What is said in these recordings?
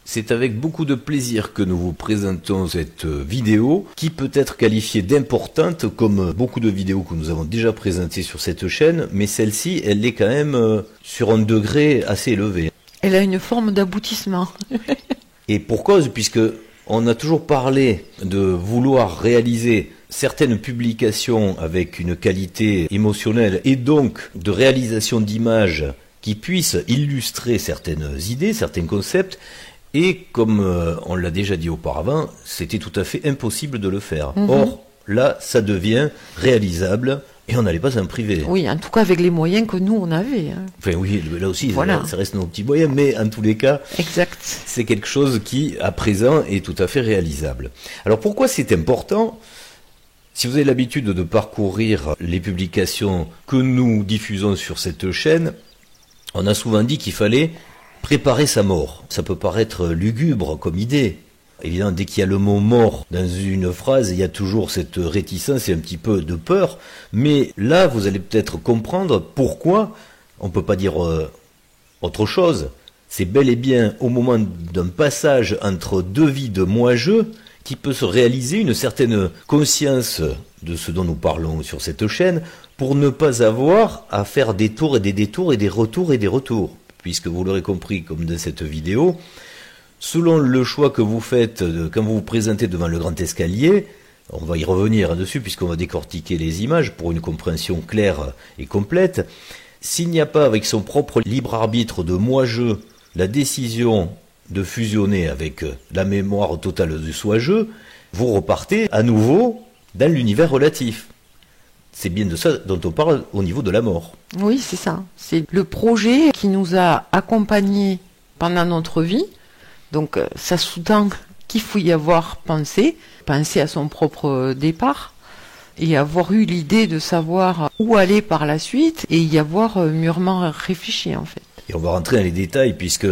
C'est avec beaucoup de plaisir que nous vous présentons cette vidéo qui peut être qualifiée d'importante comme beaucoup de vidéos que nous avons déjà présentées sur cette chaîne, mais celle-ci, elle est quand même sur un degré assez élevé. Elle a une forme d'aboutissement. Et pour cause, puisque on a toujours parlé de vouloir réaliser certaines publications avec une qualité émotionnelle et donc de réalisation d'images qui puissent illustrer certaines idées, certains concepts. Et comme on l'a déjà dit auparavant, c'était tout à fait impossible de le faire. Or, là, ça devient réalisable et on n'allait pas s'en priver. Oui, en tout cas avec les moyens que nous, on avait. Enfin oui, là aussi, voilà. Ça reste nos petits moyens, mais en tous les cas, exact. C'est quelque chose qui, à présent, est tout à fait réalisable. Alors pourquoi c'est important ? Si vous avez l'habitude de parcourir les publications que nous diffusons sur cette chaîne, on a souvent dit qu'il fallait préparer sa mort. Ça peut paraître lugubre comme idée. Évidemment, dès qu'il y a le mot mort dans une phrase, il y a toujours cette réticence et un petit peu de peur. Mais là, vous allez peut-être comprendre pourquoi on ne peut pas dire autre chose. C'est bel et bien au moment d'un passage entre deux vies de moi-je qui peut se réaliser une certaine conscience de ce dont nous parlons sur cette chaîne pour ne pas avoir à faire des tours et des détours et des retours et des retours. Puisque vous l'aurez compris, comme dans cette vidéo, selon le choix que vous faites quand vous vous présentez devant le grand escalier, on va y revenir dessus puisqu'on va décortiquer les images pour une compréhension claire et complète, s'il n'y a pas avec son propre libre arbitre de moi-je la décision de fusionner avec la mémoire totale de soi-je, vous repartez à nouveau dans l'univers relatif. C'est bien de ça dont on parle au niveau de la mort. Oui, c'est ça. C'est le projet qui nous a accompagnés pendant notre vie. Donc ça sous-tend qu'il faut y avoir pensé à son propre départ et avoir eu l'idée de savoir où aller par la suite et y avoir mûrement réfléchi en fait. Et on va rentrer dans les détails puisque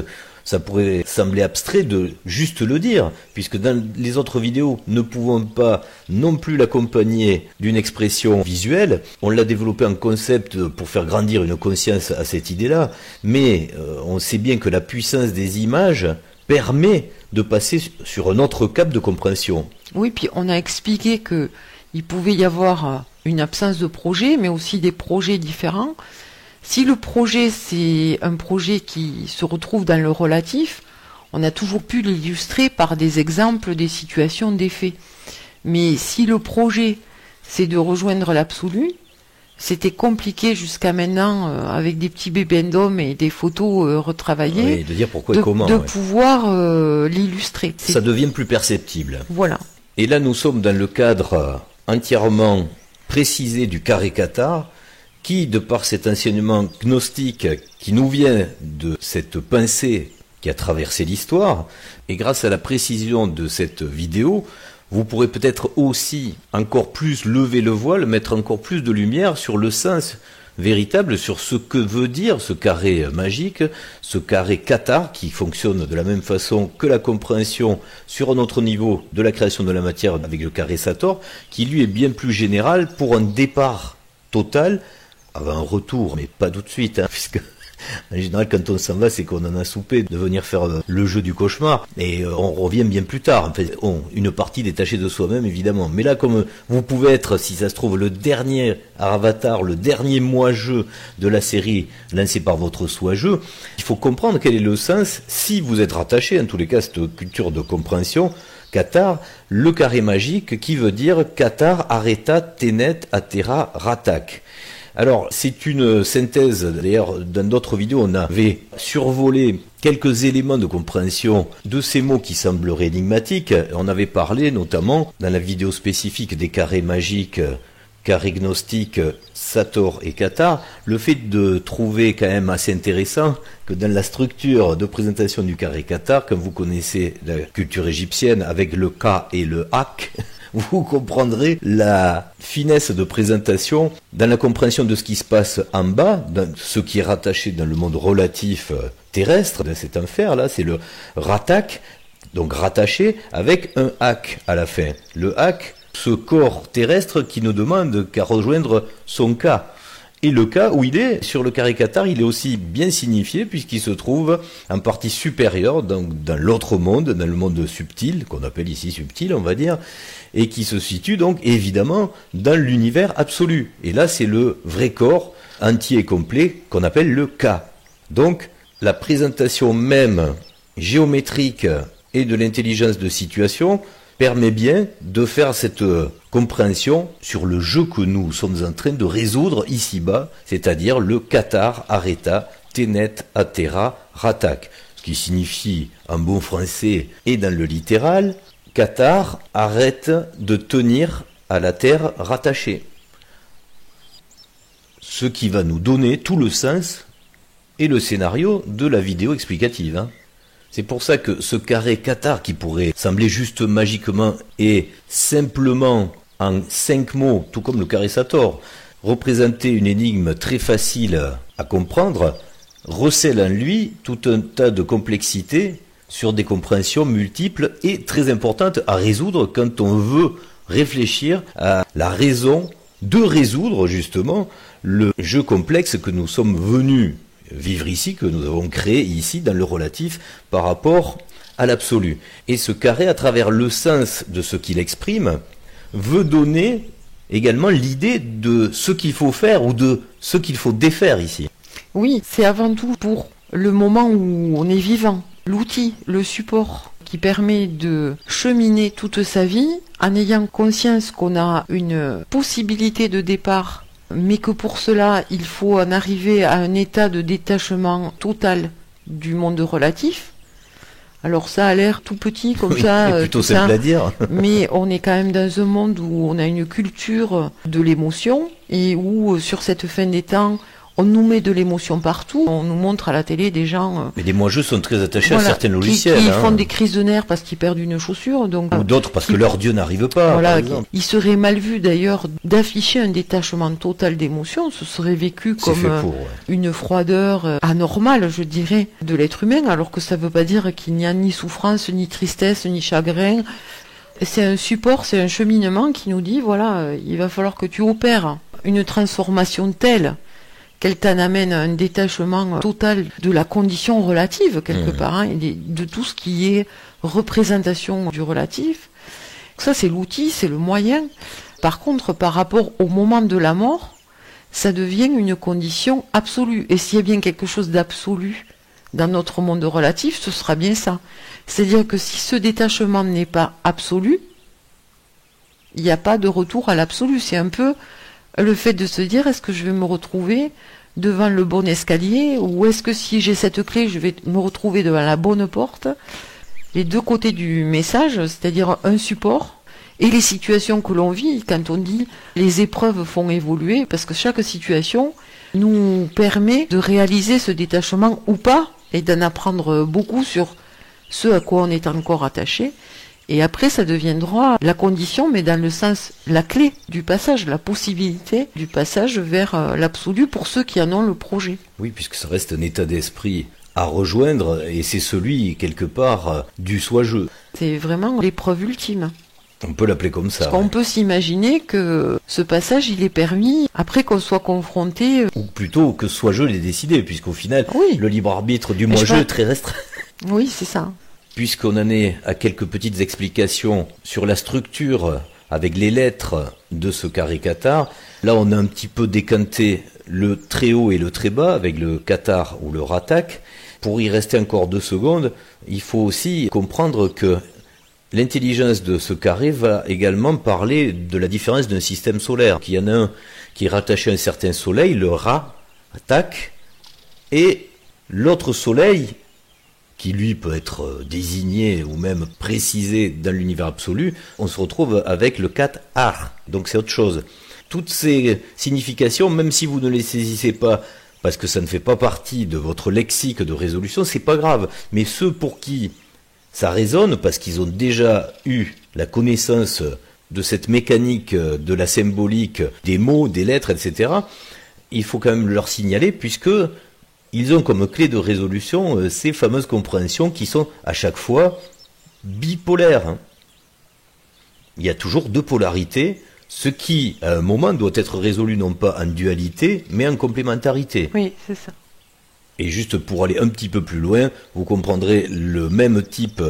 ça pourrait sembler abstrait de juste le dire, puisque dans les autres vidéos, ne pouvons pas non plus l'accompagner d'une expression visuelle. On l'a développé en concept pour faire grandir une conscience à cette idée-là, mais on sait bien que la puissance des images permet de passer sur un autre cap de compréhension. Oui, puis on a expliqué qu'il pouvait y avoir une absence de projet, mais aussi des projets différents. Si le projet, c'est un projet qui se retrouve dans le relatif, on a toujours pu l'illustrer par des exemples, des situations, des faits. Mais si le projet, c'est de rejoindre l'absolu, c'était compliqué jusqu'à maintenant, avec des petits bébés-d'hommes et des photos retravaillées, oui, de dire pourquoi et comment, pouvoir l'illustrer. Ça devient plus perceptible. Voilà. Et là, nous sommes dans le cadre entièrement précisé du carré Qatar, qui, de par cet enseignement gnostique qui nous vient de cette pensée qui a traversé l'histoire, et grâce à la précision de cette vidéo, vous pourrez peut-être aussi encore plus lever le voile, mettre encore plus de lumière sur le sens véritable, sur ce que veut dire ce carré magique, ce carré Qatar qui fonctionne de la même façon que la compréhension sur un autre niveau de la création de la matière avec le carré Sator, qui lui est bien plus général pour un départ total, avant un retour, mais pas tout de suite, puisque en général quand on s'en va c'est qu'on en a soupé de venir faire le jeu du cauchemar et on revient bien plus tard. En fait, une partie détachée de soi-même évidemment, mais là comme vous pouvez être, si ça se trouve, le dernier avatar, le dernier moi-je de la série lancé par votre soi-je, il faut comprendre quel est le sens si vous êtes rattaché, en tous les cas, à cette culture de compréhension Qatar, le carré magique qui veut dire Qatar, Areta, Tenet, Atera, Ratak. Alors, c'est une synthèse, d'ailleurs, dans d'autres vidéos, on avait survolé quelques éléments de compréhension de ces mots qui sembleraient énigmatiques. On avait parlé, notamment, dans la vidéo spécifique des carrés magiques, carré gnostique, Sator et Qatar, le fait de trouver quand même assez intéressant que dans la structure de présentation du carré Qatar, comme vous connaissez la culture égyptienne avec le Ka et le Hak, vous comprendrez la finesse de présentation dans la compréhension de ce qui se passe en bas, dans ce qui est rattaché dans le monde relatif terrestre, dans cet enfer-là, c'est le Ratak, donc rattaché, avec un Hak à la fin. Le Hak, ce corps terrestre qui ne demande qu'à rejoindre son Ka. Et le cas où il est, sur le carré cathare, il est aussi bien signifié puisqu'il se trouve en partie supérieure, donc dans l'autre monde, dans le monde subtil, qu'on appelle ici subtil, on va dire, et qui se situe donc évidemment dans l'univers absolu. Et là, c'est le vrai corps entier et complet qu'on appelle le K. Donc, la présentation même géométrique et de l'intelligence de situation permet bien de faire cette compréhension sur le jeu que nous sommes en train de résoudre ici-bas, c'est-à-dire le Cathare, Areta, Tenet, Atera, Ratak. Ce qui signifie, en bon français et dans le littéral, Cathare arrête de tenir à la terre rattachée. Ce qui va nous donner tout le sens et le scénario de la vidéo explicative. C'est pour ça que ce carré cathare qui pourrait sembler juste magiquement et simplement en 5 mots, tout comme le carré Sator, représenter une énigme très facile à comprendre, recèle en lui tout un tas de complexités sur des compréhensions multiples et très importantes à résoudre quand on veut réfléchir à la raison de résoudre justement le jeu complexe que nous sommes venus vivre ici, que nous avons créé ici dans le relatif par rapport à l'absolu. Et ce carré, à travers le sens de ce qu'il exprime, veut donner également l'idée de ce qu'il faut faire ou de ce qu'il faut défaire ici. Oui, c'est avant tout pour le moment où on est vivant, l'outil, le support qui permet de cheminer toute sa vie en ayant conscience qu'on a une possibilité de départ, mais que pour cela, il faut en arriver à un état de détachement total du monde relatif. Alors ça a l'air tout petit comme ça, plutôt simple à dire. Mais on est quand même dans un monde où on a une culture de l'émotion et où sur cette fin des temps, on nous met de l'émotion partout. On nous montre à la télé des gens... Mais des moi-jeux sont très attachés à certains logiciels. Qui font des crises de nerfs parce qu'ils perdent une chaussure. Donc, ou d'autres parce que leur Dieu n'arrive pas, par exemple. Il serait mal vu d'ailleurs d'afficher un détachement total d'émotion. Ce serait vécu comme une froideur anormale, je dirais, de l'être humain, alors que ça ne veut pas dire qu'il n'y a ni souffrance, ni tristesse, ni chagrin. C'est un support, c'est un cheminement qui nous dit, voilà, il va falloir que tu opères une transformation telle qu'elle t'en amène à un détachement total de la condition relative, quelque part, hein, et de tout ce qui est représentation du relatif. Ça, c'est l'outil, c'est le moyen. Par contre, par rapport au moment de la mort, ça devient une condition absolue. Et s'il y a bien quelque chose d'absolu dans notre monde relatif, ce sera bien ça. C'est-à-dire que si ce détachement n'est pas absolu, il n'y a pas de retour à l'absolu. C'est un peu le fait de se dire, est-ce que je vais me retrouver devant le bon escalier, ou est-ce que si j'ai cette clé, je vais me retrouver devant la bonne porte? Les deux côtés du message, c'est-à-dire un support, et les situations que l'on vit, quand on dit les épreuves font évoluer, parce que chaque situation nous permet de réaliser ce détachement ou pas, et d'en apprendre beaucoup sur ce à quoi on est encore attaché. Et après, ça deviendra la condition, mais dans le sens, la clé du passage, la possibilité du passage vers l'absolu pour ceux qui en ont le projet. Oui, puisque ça reste un état d'esprit à rejoindre, et c'est celui, quelque part, du soi-je. C'est vraiment l'épreuve ultime. On peut l'appeler comme ça. Parce qu'on peut s'imaginer que ce passage, il est permis après qu'on soit confronté... Ou plutôt que soi-je l'ait décidé, puisqu'au final, le libre arbitre du moi-je est très restreint. Oui, c'est ça. Puisqu'on en est à quelques petites explications sur la structure avec les lettres de ce carré cathare, là on a un petit peu décanté le très haut et le très bas avec le cathare ou le ratak. Pour y rester encore 2 secondes, il faut aussi comprendre que l'intelligence de ce carré va également parler de la différence d'un système solaire. Il y en a un qui est rattaché à un certain soleil, le ratak, et l'autre soleil qui lui peut être désigné ou même précisé dans l'univers absolu, on se retrouve avec le Kat-Ar. Donc c'est autre chose. Toutes ces significations, même si vous ne les saisissez pas, parce que ça ne fait pas partie de votre lexique de résolution, c'est pas grave. Mais ceux pour qui ça résonne, parce qu'ils ont déjà eu la connaissance de cette mécanique, de la symbolique, des mots, des lettres, etc., il faut quand même leur signaler, puisque ils ont comme clé de résolution ces fameuses compréhensions qui sont à chaque fois bipolaires. Il y a toujours 2 polarités Ce qui, à un moment, doit être résolu non pas en dualité, mais en complémentarité. Oui, c'est ça. Et juste pour aller un petit peu plus loin, vous comprendrez le même type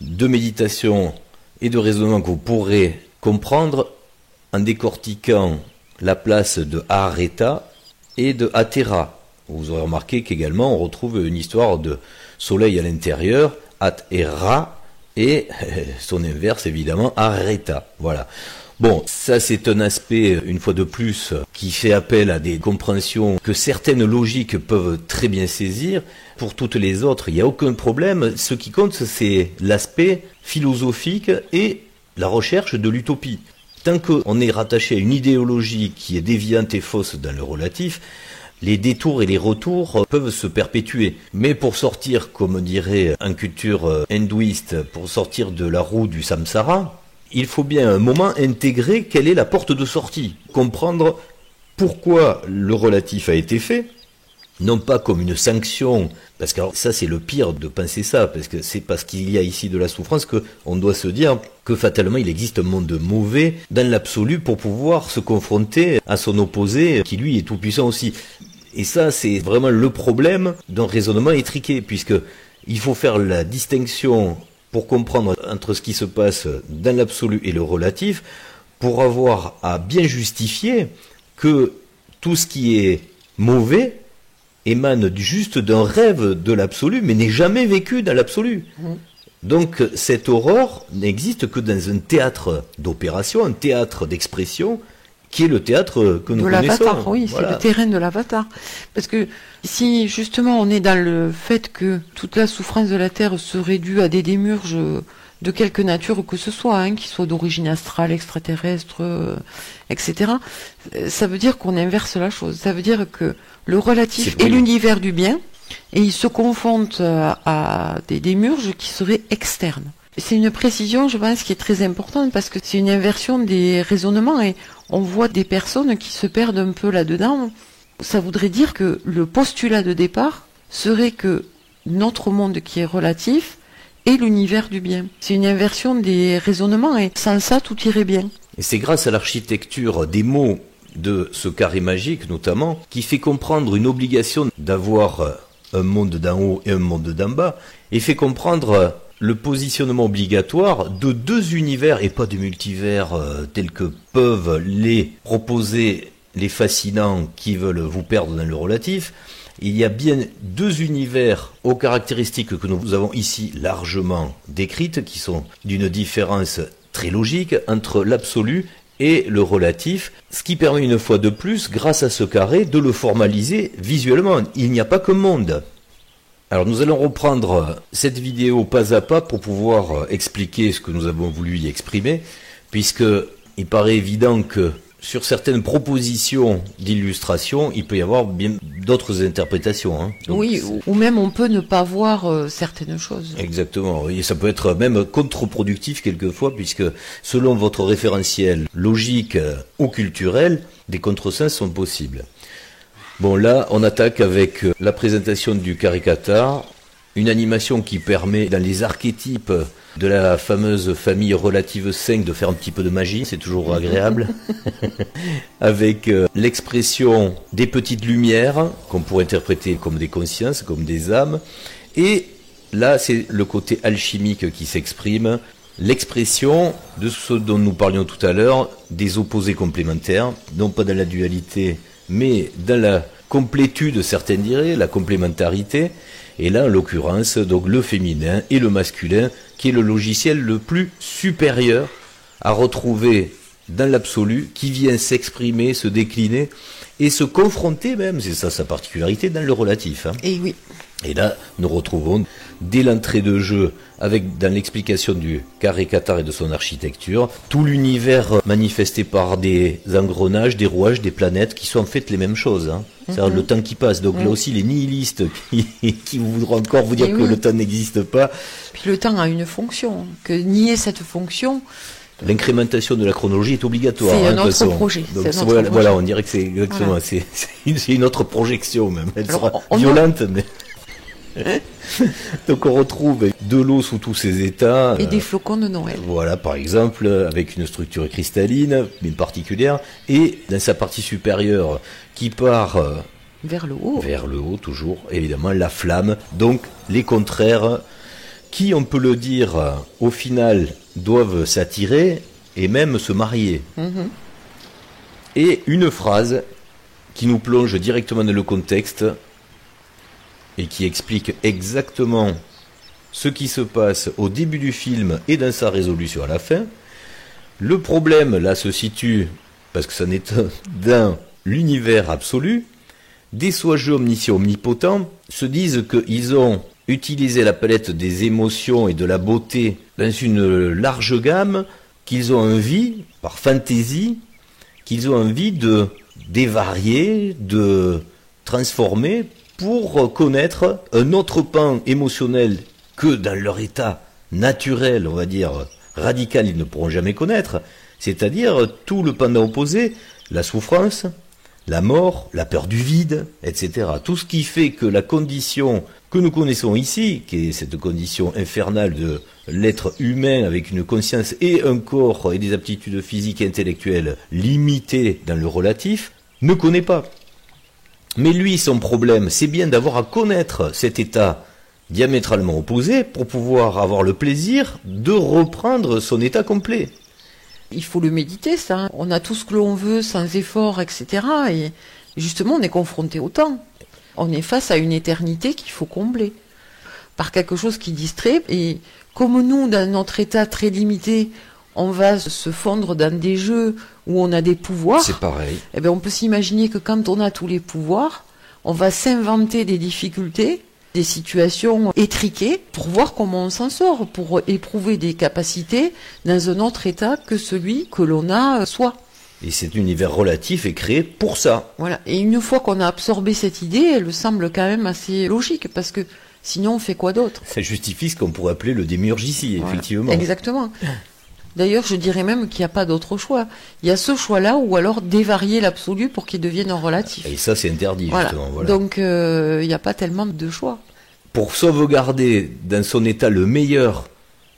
de méditation et de raisonnement que vous pourrez comprendre en décortiquant la place de Areta et de Atera. Vous aurez remarqué qu'également on retrouve une histoire de soleil à l'intérieur, At-Era, et son inverse évidemment, Areta. Voilà. Bon, ça c'est un aspect, une fois de plus, qui fait appel à des compréhensions que certaines logiques peuvent très bien saisir. Pour toutes les autres, il n'y a aucun problème. Ce qui compte, c'est l'aspect philosophique et la recherche de l'utopie. Tant qu'on est rattaché à une idéologie qui est déviante et fausse dans le relatif, les détours et les retours peuvent se perpétuer. Mais pour sortir, comme dirait en culture hindouiste, pour sortir de la roue du samsara, il faut bien à un moment intégrer quelle est la porte de sortie, comprendre pourquoi le relatif a été fait, non pas comme une sanction, parce que alors, ça c'est le pire de penser ça, parce que c'est parce qu'il y a ici de la souffrance qu'on doit se dire que fatalement il existe un monde mauvais dans l'absolu pour pouvoir se confronter à son opposé qui lui est tout puissant aussi. Et ça c'est vraiment le problème d'un raisonnement étriqué, puisque il faut faire la distinction pour comprendre entre ce qui se passe dans l'absolu et le relatif, pour avoir à bien justifier que tout ce qui est mauvais émane juste d'un rêve de l'absolu, mais n'est jamais vécu dans l'absolu. Donc cette aurore n'existe que dans un théâtre d'opération, un théâtre d'expression, qui est le théâtre que nous connaissons. De l'avatar, oui, voilà. C'est le terrain de l'avatar. Parce que si justement on est dans le fait que toute la souffrance de la Terre serait due à des démiurges de quelque nature que ce soit, hein, qui soient d'origine astrale, extraterrestre, etc., ça veut dire qu'on inverse la chose. Ça veut dire que le relatif est l'univers du bien, et ils se confondent à des démiurges qui seraient externes. C'est une précision, je pense, qui est très importante, parce que c'est une inversion des raisonnements, et on voit des personnes qui se perdent un peu là-dedans. Ça voudrait dire que le postulat de départ serait que notre monde qui est relatif est l'univers du bien. C'est une inversion des raisonnements, et sans ça, tout irait bien. Et c'est grâce à l'architecture des mots de ce carré magique, notamment, qui fait comprendre une obligation d'avoir un monde d'en haut et un monde d'en bas, et fait comprendre le positionnement obligatoire de deux univers, et pas de multivers tels que peuvent les proposer les fascinants qui veulent vous perdre dans le relatif. Il y a bien deux univers aux caractéristiques que nous avons ici largement décrites, qui sont d'une différence très logique entre l'absolu et le relatif, ce qui permet une fois de plus, grâce à ce carré, de le formaliser visuellement. Il n'y a pas qu'un monde. Alors nous allons reprendre cette vidéo pas à pas pour pouvoir expliquer ce que nous avons voulu y exprimer, puisque il paraît évident que sur certaines propositions d'illustration, il peut y avoir bien d'autres interprétations. Hein. Donc, oui, ou même on peut ne pas voir certaines choses. Exactement, et ça peut être même contre-productif quelquefois, puisque selon votre référentiel logique ou culturel, des contresens sont possibles. Bon, là, on attaque avec la présentation du caricatar, une animation qui permet, dans les archétypes de la fameuse famille relative 5, de faire un petit peu de magie, c'est toujours agréable, avec l'expression des petites lumières, qu'on pourrait interpréter comme des consciences, comme des âmes, et là, c'est le côté alchimique qui s'exprime, l'expression de ce dont nous parlions tout à l'heure, des opposés complémentaires, non pas dans la dualité, mais dans la complétude, certains diraient, la complémentarité, et là, en l'occurrence, donc le féminin et le masculin, qui est le logiciel le plus supérieur à retrouver dans l'absolu, qui vient s'exprimer, se décliner, et se confronter même, c'est ça sa particularité, dans le relatif. Hein. Et oui. Et là, nous retrouvons, dès l'entrée de jeu, avec dans l'explication du carré Qatar et de son architecture, tout l'univers manifesté par des engrenages, des rouages, des planètes, qui sont en fait les mêmes choses. Hein. C'est-à-dire le temps qui passe. Donc là aussi, les nihilistes qui voudront encore vous dire que le temps n'existe pas. Puis le temps a une fonction. Que nier cette fonction... L'incrémentation de la chronologie est obligatoire. C'est un autre projet. Donc, voilà, on dirait que c'est exactement, c'est une autre projection même. Elle sera violente, mais... Donc on retrouve de l'eau sous tous ses états. Et des flocons de Noël. Voilà, par exemple, avec une structure cristalline, mais particulière, et dans sa partie supérieure, qui part vers le haut. Vers le haut, toujours, évidemment, la flamme. Donc les contraires, qui, on peut le dire, au final, doivent s'attirer et même se marier. Et une phrase qui nous plonge directement dans le contexte et qui explique exactement ce qui se passe au début du film et dans sa résolution à la fin. Le problème, là, se situe, parce que ça n'est dans l'univers absolu, des soi-jeux omniscients, omnipotents, se disent qu'ils ont utilisé la palette des émotions et de la beauté dans une large gamme, qu'ils ont envie, par fantaisie, qu'ils ont envie de dévarier, de transformer pour connaître un autre pan émotionnel que dans leur état naturel, on va dire, radical, ils ne pourront jamais connaître, c'est-à-dire tout le pendant opposé, la souffrance, la mort, la peur du vide, etc. Tout ce qui fait que la condition que nous connaissons ici, qui est cette condition infernale de l'être humain avec une conscience et un corps et des aptitudes physiques et intellectuelles limitées dans le relatif, ne connaît pas. Mais lui, son problème, c'est bien d'avoir à connaître cet état diamétralement opposé pour pouvoir avoir le plaisir de reprendre son état complet. Il faut le méditer, ça. On a tout ce que l'on veut sans effort, etc. Et justement, on est confronté au temps. On est face à une éternité qu'il faut combler par quelque chose qui distrait. Et comme nous, dans notre état très limité, on va se fondre dans des jeux où on a des pouvoirs. C'est pareil. Eh bien, on peut s'imaginer que quand on a tous les pouvoirs, on va s'inventer des difficultés, des situations étriquées pour voir comment on s'en sort, pour éprouver des capacités dans un autre état que celui que l'on a soi. Et cet univers relatif est créé pour ça. Voilà. Et une fois qu'on a absorbé cette idée, elle semble quand même assez logique, parce que sinon on fait quoi d'autre? Ça justifie ce qu'on pourrait appeler le démiurge ici, voilà. Effectivement. Exactement. D'ailleurs, je dirais même qu'il n'y a pas d'autre choix. Il y a ce choix-là, ou alors dévarier l'absolu pour qu'il devienne un relatif. Et ça, c'est interdit, voilà. Justement. Voilà. Donc, il n'y a pas tellement de choix. Pour sauvegarder dans son état le meilleur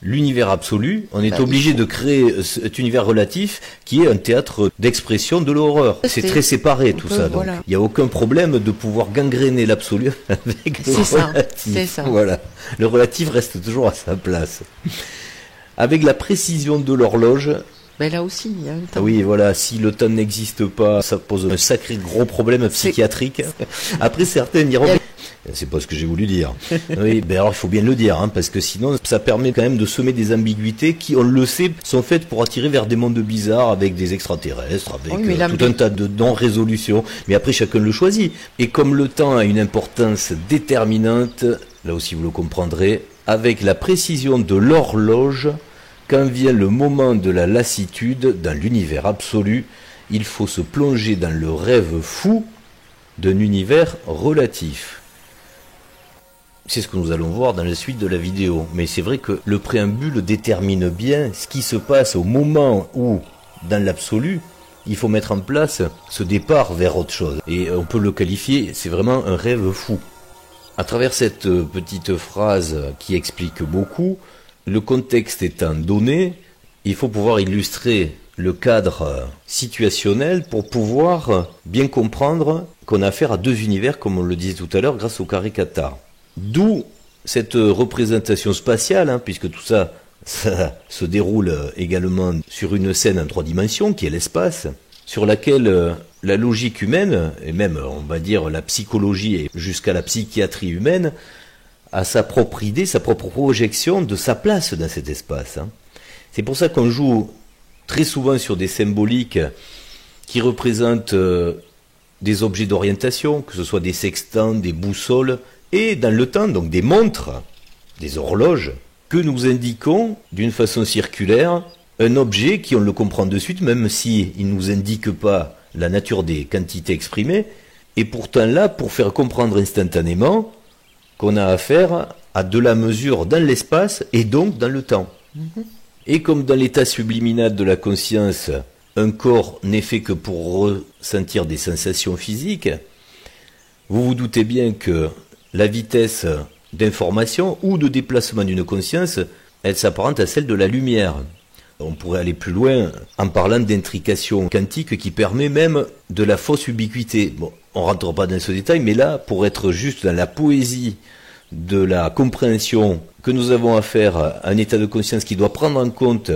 l'univers absolu, on est obligé de créer cet univers relatif qui est un théâtre d'expression de l'horreur. C'est très séparé tout ça. Donc il n'y a aucun problème de pouvoir gangréner l'absolu avec le relatif. C'est ça. Voilà. Le relatif reste toujours à sa place. Avec la précision de l'horloge. Ben là aussi, il y a un temps. Oui, voilà, si le temps n'existe pas, ça pose un sacré gros problème psychiatrique. Après, certains diront... C'est pas ce que j'ai voulu dire. Oui, ben alors il faut bien le dire, hein, parce que sinon ça permet quand même de semer des ambiguïtés qui, on le sait, sont faites pour attirer vers des mondes bizarres avec des extraterrestres, avec tout un tas de non-résolutions. Mais après chacun le choisit. Et comme le temps a une importance déterminante, là aussi vous le comprendrez, avec la précision de l'horloge, quand vient le moment de la lassitude dans l'univers absolu, il faut se plonger dans le rêve fou d'un univers relatif. C'est ce que nous allons voir dans la suite de la vidéo. Mais c'est vrai que le préambule détermine bien ce qui se passe au moment où, dans l'absolu, il faut mettre en place ce départ vers autre chose. Et on peut le qualifier, c'est vraiment un rêve fou. À travers cette petite phrase qui explique beaucoup, le contexte étant donné, il faut pouvoir illustrer le cadre situationnel pour pouvoir bien comprendre qu'on a affaire à deux univers, comme on le disait tout à l'heure, grâce au carré Qatar. D'où cette représentation spatiale, hein, puisque tout ça, ça se déroule également sur une scène en 3 dimensions, qui est l'espace, sur laquelle la logique humaine, et même on va dire la psychologie et jusqu'à la psychiatrie humaine, a sa propre idée, sa propre projection de sa place dans cet espace. Hein. C'est pour ça qu'on joue très souvent sur des symboliques qui représentent des objets d'orientation, que ce soit des sextants, des boussoles, et dans le temps, donc des montres, des horloges, que nous indiquons d'une façon circulaire un objet qui, on le comprend de suite, même s'il ne nous indique pas la nature des quantités exprimées, est pourtant là pour faire comprendre instantanément qu'on a affaire à de la mesure dans l'espace et donc dans le temps. Et comme dans l'état subliminal de la conscience, un corps n'est fait que pour ressentir des sensations physiques, vous vous doutez bien que la vitesse d'information ou de déplacement d'une conscience, elle s'apparente à celle de la lumière. On pourrait aller plus loin en parlant d'intrication quantique qui permet même de la fausse ubiquité. Bon, on ne rentre pas dans ce détail, mais là, pour être juste dans la poésie de la compréhension que nous avons à faire à un état de conscience qui doit prendre en compte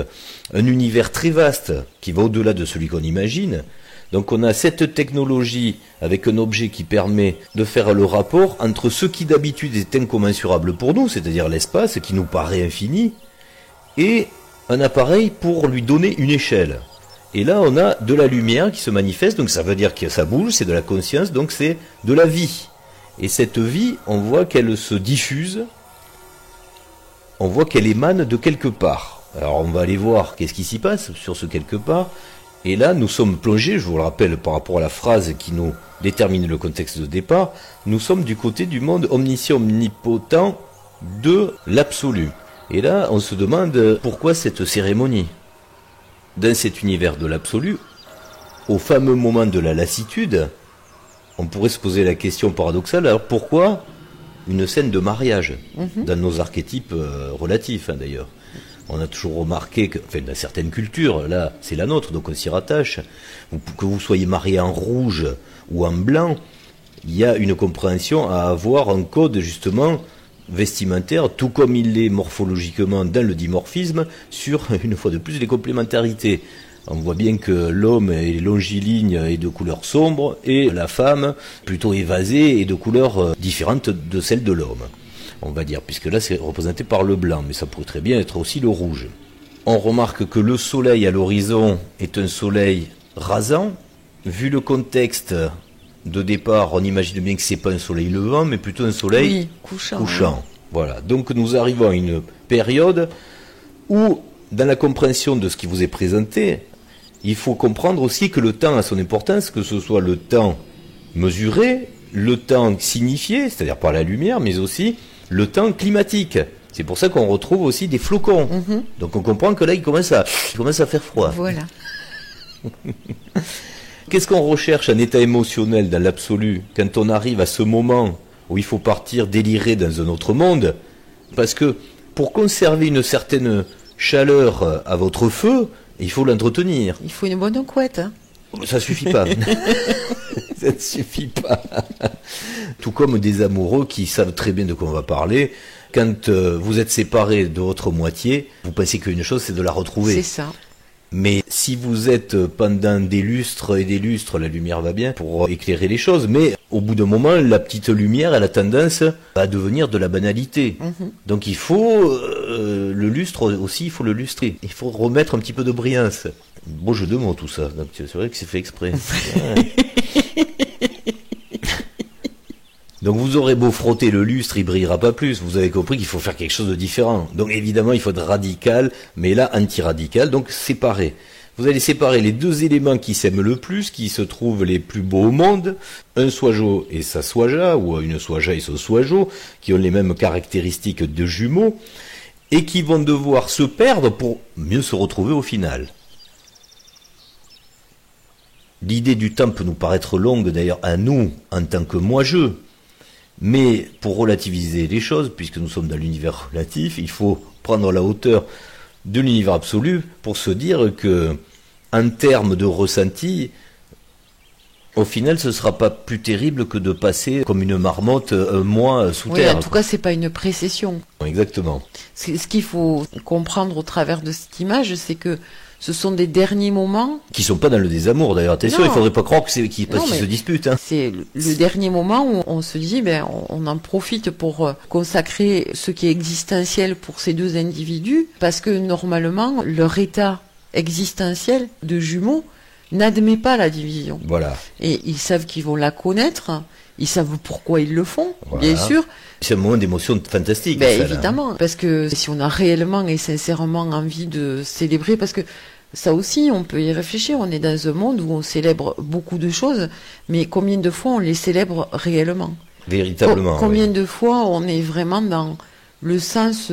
un univers très vaste qui va au-delà de celui qu'on imagine. Donc on a cette technologie avec un objet qui permet de faire le rapport entre ce qui d'habitude est incommensurable pour nous, c'est-à-dire l'espace qui nous paraît infini, et un appareil pour lui donner une échelle. Et là on a de la lumière qui se manifeste, donc ça veut dire que ça bouge, c'est de la conscience, donc c'est de la vie. Et cette vie, on voit qu'elle se diffuse, on voit qu'elle émane de quelque part. Alors on va aller voir qu'est-ce qui s'y passe sur ce quelque part. Et là, nous sommes plongés, je vous le rappelle par rapport à la phrase qui nous détermine le contexte de départ, nous sommes du côté du monde omniscient, omnipotent de l'absolu. Et là, on se demande pourquoi cette cérémonie. Dans cet univers de l'absolu, au fameux moment de la lassitude, on pourrait se poser la question paradoxale, alors pourquoi une scène de mariage dans nos archétypes relatifs d'ailleurs. On a toujours remarqué que, enfin, dans certaines cultures, là, c'est la nôtre, donc on s'y rattache. Que vous soyez marié en rouge ou en blanc, il y a une compréhension à avoir un code, justement, vestimentaire, tout comme il est morphologiquement dans le dimorphisme, sur, une fois de plus, les complémentarités. On voit bien que l'homme est longiligne et de couleur sombre, et la femme, plutôt évasée et de couleur différente de celle de l'homme. On va dire, puisque là c'est représenté par le blanc, mais ça pourrait très bien être aussi le rouge. On remarque que le soleil à l'horizon est un soleil rasant. Vu le contexte de départ, on imagine bien que c'est pas un soleil levant, mais plutôt un soleil couchant. Oui. Voilà. Donc nous arrivons à une période où, dans la compréhension de ce qui vous est présenté, il faut comprendre aussi que le temps a son importance, que ce soit le temps mesuré, le temps signifié, c'est-à-dire par la lumière, mais aussi le temps climatique. C'est pour ça qu'on retrouve aussi des flocons. Donc on comprend que là, il commence à faire froid. Voilà. Qu'est-ce qu'on recherche, un état émotionnel dans l'absolu, quand on arrive à ce moment où il faut partir délirer dans un autre monde? Parce que pour conserver une certaine chaleur à votre feu, il faut l'entretenir. Il faut une bonne couette. Ça suffit pas. Ça ne suffit pas. Tout comme des amoureux qui savent très bien de quoi on va parler. Quand vous êtes séparés de votre moitié, vous pensez qu'une chose, c'est de la retrouver. C'est ça. Mais si vous êtes pendant des lustres et des lustres, la lumière va bien pour éclairer les choses. Mais au bout d'un moment, la petite lumière, elle a tendance à devenir de la banalité. Donc il faut le lustre aussi, il faut le lustrer. Il faut remettre un petit peu de brillance. Beau jeu de mots tout ça. Donc c'est vrai que c'est fait exprès. Donc vous aurez beau frotter le lustre, il brillera pas plus. Vous avez compris qu'il faut faire quelque chose de différent. Donc évidemment, il faut être radical, mais là, anti-radical, donc séparer. Vous allez séparer les deux éléments qui s'aiment le plus, qui se trouvent les plus beaux au monde, un soigeau et sa soigea, ou une soigea et son soigeau, qui ont les mêmes caractéristiques de jumeaux, et qui vont devoir se perdre pour mieux se retrouver au final. L'idée du temps peut nous paraître longue, d'ailleurs, à nous, en tant que moi-je. Mais pour relativiser les choses, puisque nous sommes dans l'univers relatif, il faut prendre la hauteur de l'univers absolu pour se dire que, en termes de ressenti, au final, ce ne sera pas plus terrible que de passer comme une marmotte un mois sous terre. Oui, en tout cas, c'est pas une précession. Exactement. Ce qu'il faut comprendre au travers de cette image, c'est que ce sont des derniers moments. Qui sont pas dans le désamour d'ailleurs. Attention, il faudrait pas croire que qu'ils se disputent. C'est le dernier moment où on se dit, on en profite pour consacrer ce qui est existentiel pour ces deux individus, parce que normalement, leur état existentiel de jumeaux n'admet pas la division. Voilà. Et ils savent qu'ils vont la connaître, ils savent pourquoi ils le font, bien sûr. C'est un moment d'émotion fantastique. Évidemment, parce que si on a réellement et sincèrement envie de célébrer, parce que ça aussi, on peut y réfléchir, on est dans un monde où on célèbre beaucoup de choses, mais combien de fois on les célèbre réellement? Véritablement. Combien de fois on est vraiment dans le sens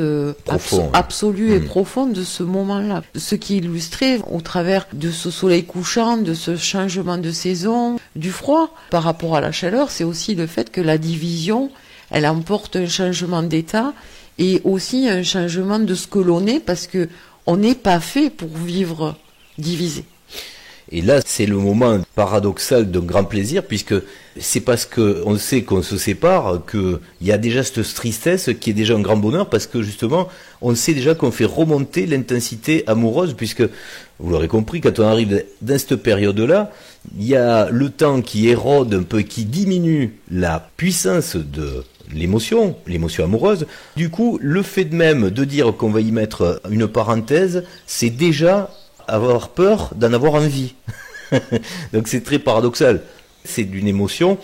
absolu et profond de ce moment-là. Ce qui est illustré au travers de ce soleil couchant, de ce changement de saison, du froid par rapport à la chaleur, c'est aussi le fait que la division, elle emporte un changement d'état et aussi un changement de ce que l'on est, parce que on n'est pas fait pour vivre divisé. Et là, c'est le moment paradoxal d'un grand plaisir, puisque c'est parce qu'on sait qu'on se sépare qu'il y a déjà cette tristesse qui est déjà un grand bonheur, parce que justement, on sait déjà qu'on fait remonter l'intensité amoureuse, puisque, vous l'aurez compris, quand on arrive dans cette période-là, il y a le temps qui érode un peu, qui diminue la puissance de l'émotion amoureuse. Du coup, le fait de même de dire qu'on va y mettre une parenthèse, c'est déjà avoir peur d'en avoir envie. Donc c'est très paradoxal. C'est d'une émotion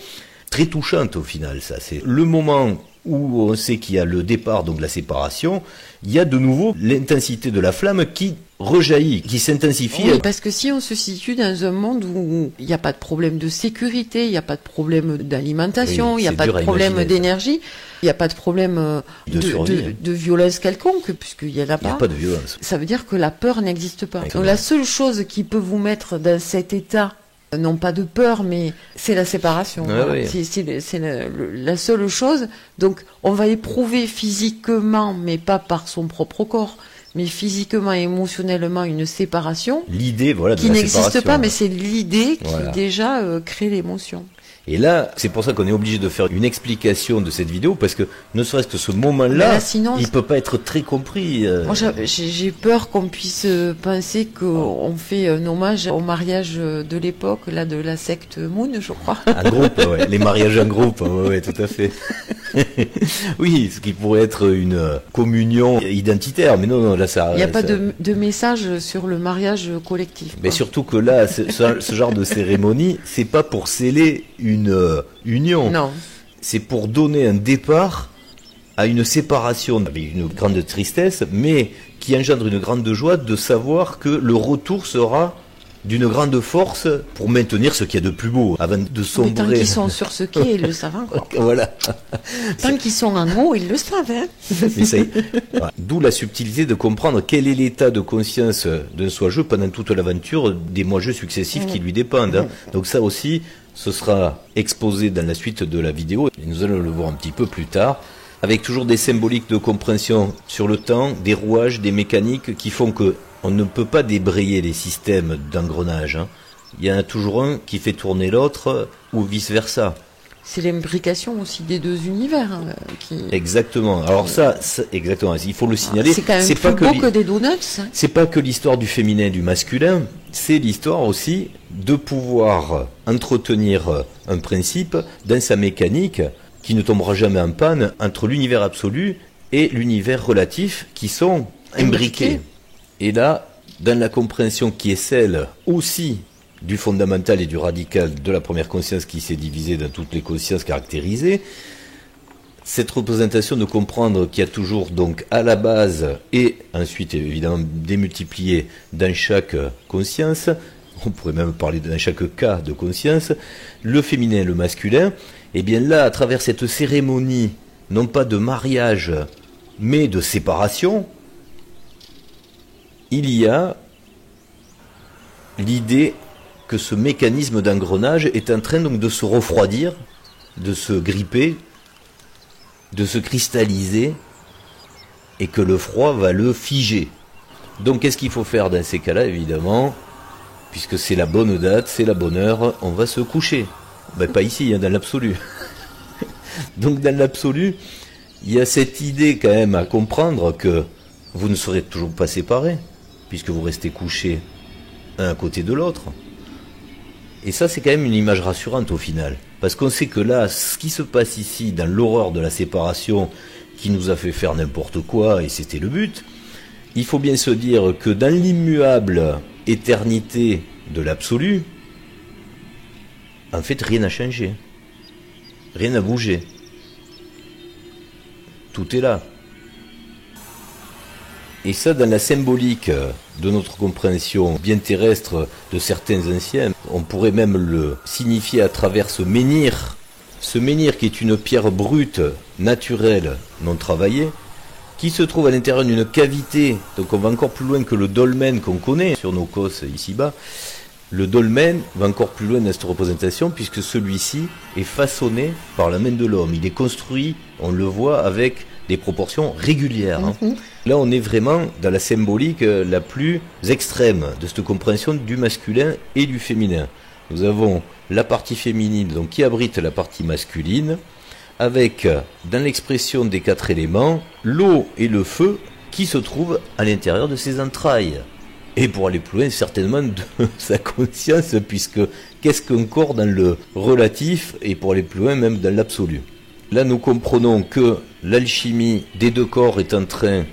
très touchante au final, ça. C'est le moment où on sait qu'il y a le départ, donc la séparation, il y a de nouveau l'intensité de la flamme qui rejaillit, qui s'intensifie. Oui, parce que si on se situe dans un monde où il n'y a pas de problème de sécurité, il n'y a pas de problème d'alimentation, il n'y a pas de problème d'énergie, il n'y a pas de problème de violence quelconque, puisqu'il n'y en a pas. Il n'y a pas de violence. Ça veut dire que la peur n'existe pas. Donc la seule chose qui peut vous mettre dans cet état, non pas de peur, mais c'est la séparation. Ah, oui. C'est la seule chose. Donc on va éprouver physiquement, mais pas par son propre corps, mais physiquement et émotionnellement une séparation. L'idée, voilà, de qui la n'existe pas, mais c'est l'idée voilà, qui déjà crée l'émotion. Et là, c'est pour ça qu'on est obligé de faire une explication de cette vidéo, parce que ne serait-ce que ce moment-là, sinon, il peut pas être très compris. Moi, j'ai peur qu'on puisse penser qu'on fait un hommage au mariage de l'époque, là, de la secte Moon, je crois. Un groupe, ouais, les mariages en groupe, ouais, tout à fait. Oui, ce qui pourrait être une communion identitaire, mais non, là, ça... Il n'y a pas de message sur le mariage collectif. Mais surtout que là, ce genre de cérémonie, c'est pas pour sceller une union. Non. C'est pour donner un départ à une séparation avec une grande tristesse, mais qui engendre une grande joie de savoir que le retour sera d'une grande force pour maintenir ce qu'il y a de plus beau avant de sombrer. Mais tant qu'ils sont sur ce quai, ils le savent encore. Voilà. Tant qu'ils sont en haut, ils le savent. Hein. Mais ça y est. Voilà. D'où la subtilité de comprendre quel est l'état de conscience d'un soi-jeu pendant toute l'aventure des moi-jeux successifs qui lui dépendent. Hein. Donc ça aussi, ce sera exposé dans la suite de la vidéo. Et nous allons le voir un petit peu plus tard, avec toujours des symboliques de compréhension sur le temps, des rouages, des mécaniques qui font que on ne peut pas débrayer les systèmes d'engrenage. Hein. Il y en a toujours un qui fait tourner l'autre, ou vice-versa. C'est l'imbrication aussi des deux univers. Exactement. Alors ça, exactement. Il faut le signaler. C'est quand même plus beau que des donuts. Hein. C'est pas que l'histoire du féminin et du masculin. C'est l'histoire aussi de pouvoir entretenir un principe dans sa mécanique qui ne tombera jamais en panne entre l'univers absolu et l'univers relatif qui sont imbriqués. Et là, dans la compréhension qui est celle aussi du fondamental et du radical de la première conscience qui s'est divisée dans toutes les consciences caractérisées, cette représentation de comprendre qu'il y a toujours donc à la base et ensuite évidemment démultiplié dans chaque conscience, on pourrait même parler dans chaque cas de conscience, le féminin et le masculin, et bien là, à travers cette cérémonie, non pas de mariage, mais de séparation, il y a l'idée que ce mécanisme d'engrenage est en train donc de se refroidir, de se gripper, de se cristalliser, et que le froid va le figer. Donc qu'est-ce qu'il faut faire dans ces cas-là, évidemment, puisque c'est la bonne date, c'est la bonne heure, on va se coucher. Ben pas ici, hein, dans l'absolu. Donc dans l'absolu, il y a cette idée quand même à comprendre que vous ne serez toujours pas séparés, puisque vous restez couchés un à côté de l'autre. Et ça, c'est quand même une image rassurante au final. Parce qu'on sait que là, ce qui se passe ici, dans l'horreur de la séparation, qui nous a fait faire n'importe quoi, et c'était le but, il faut bien se dire que dans l'immuable éternité de l'absolu, en fait, rien n'a changé. Rien n'a bougé. Tout est là. Et ça, dans la symbolique de notre compréhension bien terrestre de certains anciens, on pourrait même le signifier à travers ce menhir qui est une pierre brute, naturelle, non travaillée, qui se trouve à l'intérieur d'une cavité, donc on va encore plus loin que le dolmen qu'on connaît sur nos cosses ici-bas, Le dolmen va encore plus loin dans cette représentation puisque celui-ci est façonné par la main de l'homme. Il est construit, on le voit, avec des proportions régulières. Hein. Là, on est vraiment dans la symbolique la plus extrême de cette compréhension du masculin et du féminin. Nous avons la partie féminine donc, qui abrite la partie masculine, avec, dans l'expression des 4 éléments, l'eau et le feu qui se trouvent à l'intérieur de ses entrailles. Et pour aller plus loin, certainement de sa conscience, puisque qu'est-ce qu'un corps dans le relatif, et pour aller plus loin, même dans l'absolu. Là, nous comprenons que l'alchimie des 2 corps est en train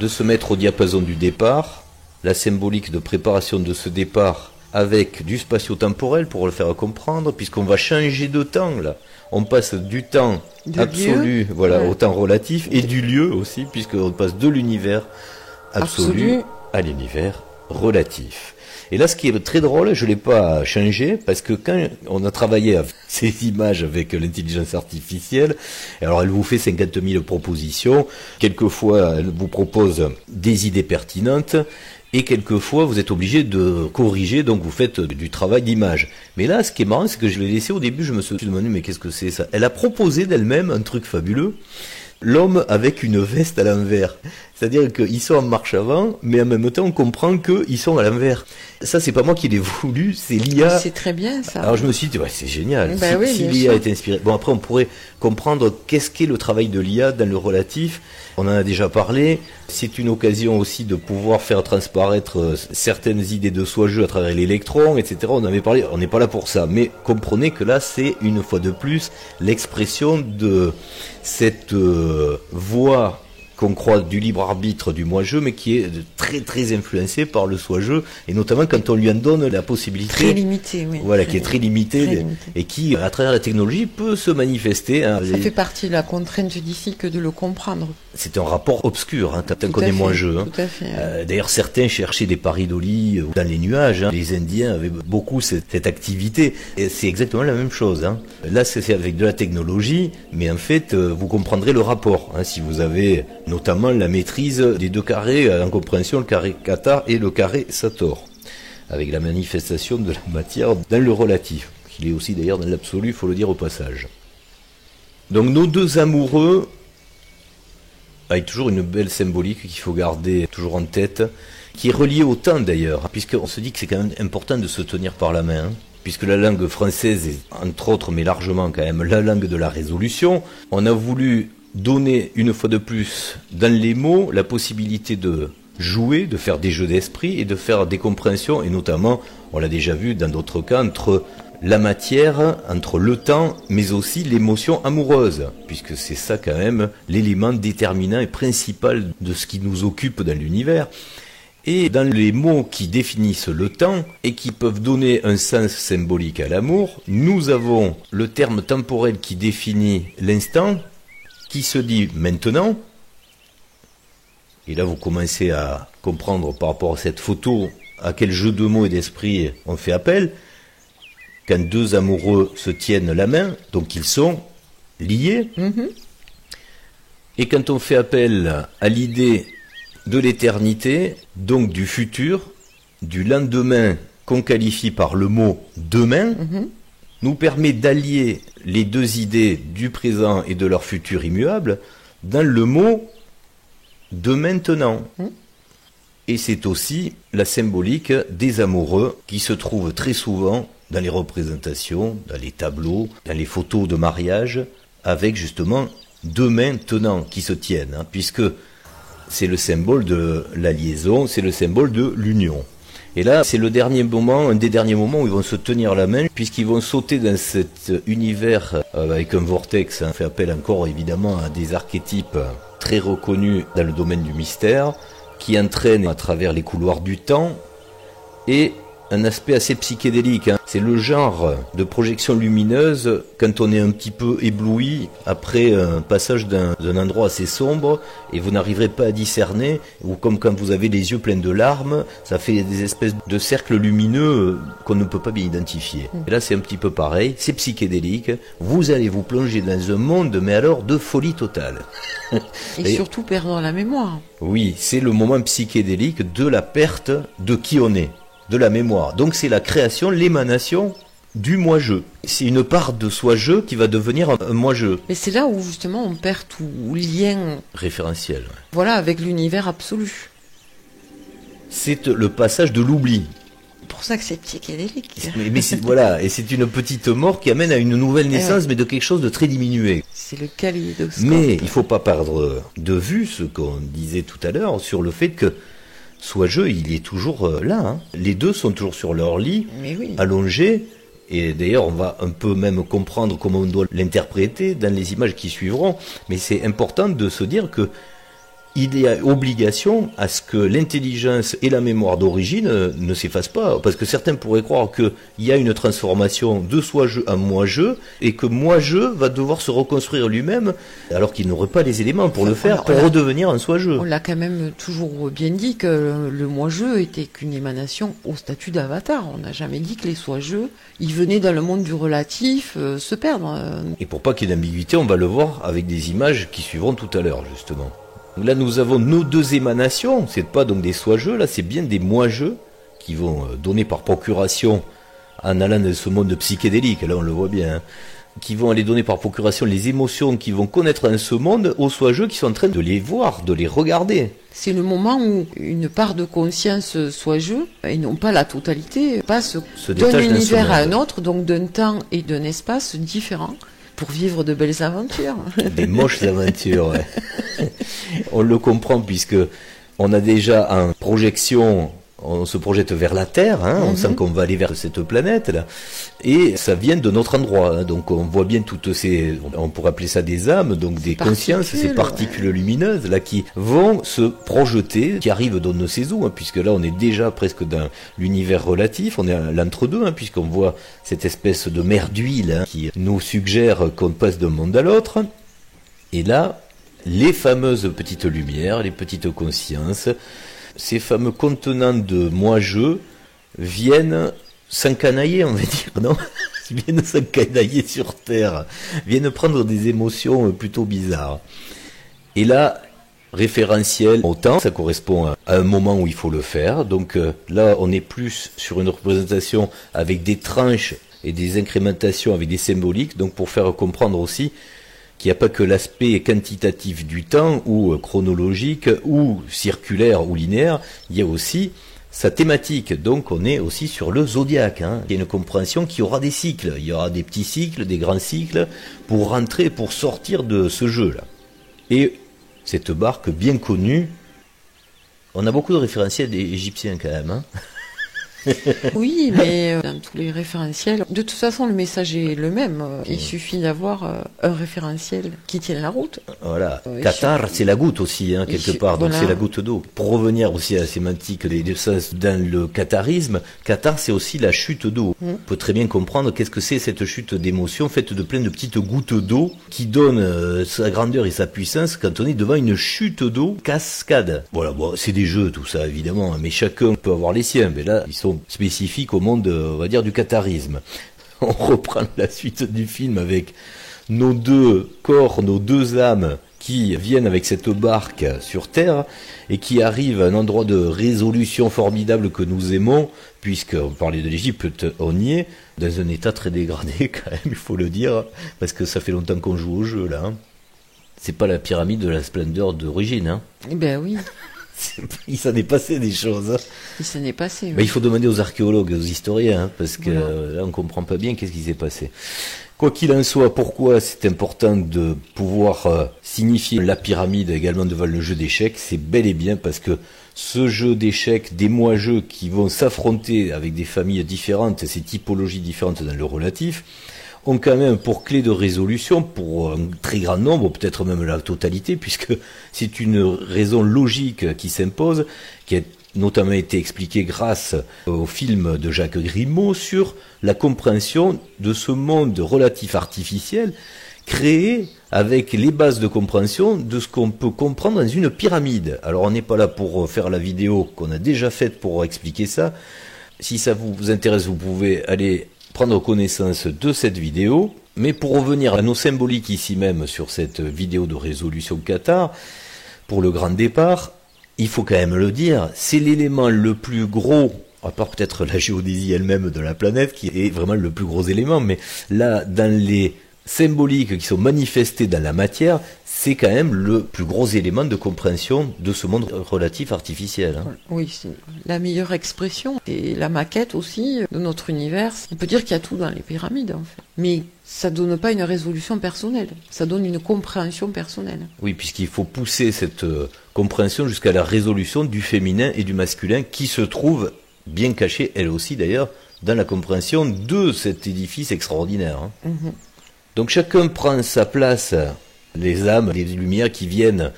de se mettre au diapason du départ, la symbolique de préparation de ce départ avec du spatio-temporel pour le faire comprendre, puisqu'on va changer de temps, là. On passe du temps absolu, au temps relatif, et du lieu aussi, puisqu'on passe de l'univers absolu à l'univers relatif. Et là, ce qui est très drôle, je ne l'ai pas changé, parce que quand on a travaillé avec ces images avec l'intelligence artificielle, alors elle vous fait 50 000 propositions, quelquefois elle vous propose des idées pertinentes, et quelquefois vous êtes obligé de corriger, donc vous faites du travail d'image. Mais là, ce qui est marrant, c'est que je l'ai laissé au début, je me suis demandé, mais qu'est-ce que c'est ça? Elle a proposé d'elle-même un truc fabuleux, l'homme avec une veste à l'envers. C'est-à-dire qu'ils sont en marche avant, mais en même temps on comprend qu'ils sont à l'envers. Ça, c'est pas moi qui l'ai voulu, c'est l'IA. C'est très bien ça. Alors je me suis dit, ouais, c'est génial. Ben si l'IA est inspirée. Bon, après on pourrait comprendre qu'est-ce qu'est le travail de l'IA dans le relatif. On en a déjà parlé. C'est une occasion aussi de pouvoir faire transparaître certaines idées de soi-jeu à travers l'électron, etc. On avait parlé, on n'est pas là pour ça. Mais comprenez que là, c'est une fois de plus l'expression de cette voix qu'on croit du libre arbitre du moi-je, mais qui est très très influencé par le soi-je, et notamment quand on lui en donne la possibilité. Très limitée, oui. Voilà, qui est très limitée, et qui, à travers la technologie, peut se manifester. Hein. Ça fait partie de la contrainte judiciaire que de le comprendre. C'est un rapport obscur, hein, quand on est moi-je. Hein. Tout à fait. D'ailleurs, certains cherchaient des paridolis dans les nuages. Hein. Les Indiens avaient beaucoup cette activité. Et c'est exactement la même chose. Hein. Là, c'est avec de la technologie, mais en fait, vous comprendrez le rapport. Hein, si vous avez notamment la maîtrise des 2 carrés en compréhension, le carré Qatar et le carré Sator, avec la manifestation de la matière dans le relatif, qu'il est aussi d'ailleurs dans l'absolu, il faut le dire au passage. Donc nos 2 amoureux, avec toujours une belle symbolique qu'il faut garder toujours en tête, qui est reliée au temps d'ailleurs, puisqu'on se dit que c'est quand même important de se tenir par la main, puisque la langue française est, entre autres, mais largement quand même, la langue de la résolution. On a voulu donner une fois de plus dans les mots la possibilité de jouer, de faire des jeux d'esprit et de faire des compréhensions, et notamment, on l'a déjà vu dans d'autres cas, entre la matière, entre le temps, mais aussi l'émotion amoureuse, puisque c'est ça quand même l'élément déterminant et principal de ce qui nous occupe dans l'univers. Et dans les mots qui définissent le temps et qui peuvent donner un sens symbolique à l'amour, nous avons le terme temporel qui définit l'instant, qui se dit maintenant. Et là, vous commencez à comprendre par rapport à cette photo à quel jeu de mots et d'esprit on fait appel. Quand 2 amoureux se tiennent la main, donc ils sont liés. Et quand on fait appel à l'idée de l'éternité, donc du futur, du lendemain qu'on qualifie par le mot demain, nous permet d'allier les 2 idées du présent et de leur futur immuable dans le mot de maintenant. Et c'est aussi la symbolique des amoureux qui se trouve très souvent dans les représentations, dans les tableaux, dans les photos de mariage, avec justement 2 mains tenant qui se tiennent, hein, puisque c'est le symbole de la liaison, c'est le symbole de l'union. Et là, c'est le dernier moment, un des derniers moments où ils vont se tenir la main, puisqu'ils vont sauter dans cet univers avec un vortex. On fait appel encore évidemment à des archétypes très reconnus dans le domaine du mystère, qui entraînent à travers les couloirs du temps, et un aspect assez psychédélique. Hein. C'est le genre de projection lumineuse quand on est un petit peu ébloui après un passage d'un endroit assez sombre et vous n'arriverez pas à discerner, ou comme quand vous avez les yeux pleins de larmes, ça fait des espèces de cercles lumineux qu'on ne peut pas bien identifier. Et là c'est un petit peu pareil, c'est psychédélique, vous allez vous plonger dans un monde, mais alors de folie totale. Et surtout perdre la mémoire. Oui, c'est le moment psychédélique de la perte de qui on est. de la mémoire. Donc c'est la création, l'émanation du moi-je. C'est une part de soi-je qui va devenir un moi-je. Mais c'est là où justement on perd tout lien Référentiel. Ouais. voilà, avec l'univers absolu. C'est le passage de l'oubli. C'est pour ça que c'est psychédélique. Mais voilà, et c'est une petite mort qui amène à une nouvelle naissance, mais de quelque chose de très diminué. C'est le kaléidoscope. Mais il faut pas perdre de vue ce qu'on disait tout à l'heure sur le fait que soi-je, il est toujours là. Hein. Les deux sont toujours sur leur lit, allongés. Et d'ailleurs, on va un peu même comprendre comment on doit l'interpréter dans les images qui suivront. Mais c'est important de se dire que il y a obligation à ce que l'intelligence et la mémoire d'origine ne s'effacent pas. Parce que certains pourraient croire qu'il y a une transformation de soi-je à moi-je, et que moi-je va devoir se reconstruire lui-même, alors qu'il n'aurait pas les éléments pour le faire, pour redevenir un soi-je. On l'a quand même toujours bien dit que le moi-je était qu'une émanation au statut d'avatar. On n'a jamais dit que les soi-je, ils venaient dans le monde du relatif se perdre. Et pour pas qu'il y ait d'ambiguïté, on va le voir avec des images qui suivront tout à l'heure, justement. Là, nous avons nos deux émanations, c'est pas donc des soi-je, là, c'est bien des moi-je qui vont donner par procuration, en allant dans ce monde psychédélique, là on le voit bien, hein, qui vont aller donner par procuration les émotions qui vont connaître dans ce monde aux soi-je qui sont en train de les voir, de les regarder. C'est le moment où une part de conscience soi-je, et non pas la totalité, passe d'un univers à un autre, donc d'un temps et d'un espace différents, pour vivre de belles aventures. Des moches aventures, ouais. On le comprend puisque on a déjà en projection, on se projette vers la Terre, hein, on sent qu'on va aller vers cette planète-là, et ça vient de notre endroit, hein, donc on voit bien toutes ces, on pourrait appeler ça des âmes, donc des consciences, ces particules lumineuses, là, qui vont se projeter, qui arrivent dans ne sait où, hein, puisque là on est déjà presque dans l'univers relatif, on est à l'entre-deux, hein, puisqu'on voit cette espèce de mer d'huile, hein, qui nous suggère qu'on passe d'un monde à l'autre, et là, les fameuses petites lumières, les petites consciences, ces fameux contenants de moi-je viennent s'encanailler, on va dire, non? Viennent s'encanailler sur Terre, viennent prendre des émotions plutôt bizarres. Et là, référentiel au temps, ça correspond à un moment où il faut le faire. Donc là, on est plus sur une représentation avec des tranches et des incrémentations avec des symboliques, donc pour faire comprendre aussi qu'il n'y a pas que l'aspect quantitatif du temps, ou chronologique, ou circulaire, ou linéaire, il y a aussi sa thématique. Donc on est aussi sur le zodiaque. Hein. Il y a une compréhension qu'il y aura des cycles. Il y aura des petits cycles, des grands cycles, pour rentrer, pour sortir de ce jeu-là. Et cette barque bien connue, on a beaucoup de référentiels égyptiens quand même. Hein. Oui, mais dans tous les référentiels, de toute façon, le message est le même. Il suffit d'avoir un référentiel qui tienne la route. Voilà. Qatar, c'est la goutte aussi, hein, quelque part. Donc c'est la goutte d'eau. Pour revenir aussi à la sémantique des sens dans le qatarisme, Qatar, c'est aussi la chute d'eau. On peut très bien comprendre qu'est-ce que c'est cette chute d'émotions faite de plein de petites gouttes d'eau qui donnent sa grandeur et sa puissance quand on est devant une chute d'eau cascade. Voilà, bon, c'est des jeux tout ça évidemment, mais chacun peut avoir les siens. Mais là, ils sont spécifiques au monde, on va dire, du qatarisme. On reprend la suite du film avec nos deux corps, nos deux âmes qui viennent avec cette barque sur Terre et qui arrivent à un endroit de résolution formidable que nous aimons, puisqu'on parlait de l'Égypte, on y est, dans un état très dégradé quand même, il faut le dire, parce que ça fait longtemps qu'on joue au jeu là. Hein. C'est pas la pyramide de la splendeur d'origine. Hein. Eh ben oui. Il s'en est passé des choses. Hein. Il s'en est passé. Oui. Mais il faut demander aux archéologues, aux historiens, hein, parce que là on comprend pas bien qu'est-ce qui s'est passé. Quoi qu'il en soit, pourquoi c'est important de pouvoir signifier la pyramide également devant le jeu d'échecs, c'est bel et bien parce que ce jeu d'échecs, des moi-jeux qui vont s'affronter avec des familles différentes, ces typologies différentes dans le relatif, ont quand même pour clé de résolution, pour un très grand nombre, peut-être même la totalité, puisque c'est une raison logique qui s'impose, qui a notamment été expliquée grâce au film de Jacques Grimaud sur la compréhension de ce monde relatif artificiel créé avec les bases de compréhension de ce qu'on peut comprendre dans une pyramide. Alors on n'est pas là pour faire la vidéo qu'on a déjà faite pour expliquer ça. Si ça vous intéresse, vous pouvez aller prendre connaissance de cette vidéo, mais pour revenir à nos symboliques ici même sur cette vidéo de résolution Qatar, pour le grand départ, il faut quand même le dire, c'est l'élément le plus gros à part peut-être la géodésie elle-même de la planète, qui est vraiment le plus gros élément, mais là, dans les symboliques qui sont manifestés dans la matière, c'est quand même le plus gros élément de compréhension de ce monde relatif artificiel. Hein. Oui, c'est la meilleure expression. Et la maquette aussi de notre univers. On peut dire qu'il y a tout dans les pyramides, en fait. Mais ça donne pas une résolution personnelle. Ça donne une compréhension personnelle. Oui, puisqu'il faut pousser cette compréhension jusqu'à la résolution du féminin et du masculin qui se trouve bien cachée, elle aussi d'ailleurs, dans la compréhension de cet édifice extraordinaire. Hein. Mm-hmm. Donc chacun prend sa place, les âmes, les lumières qui viennent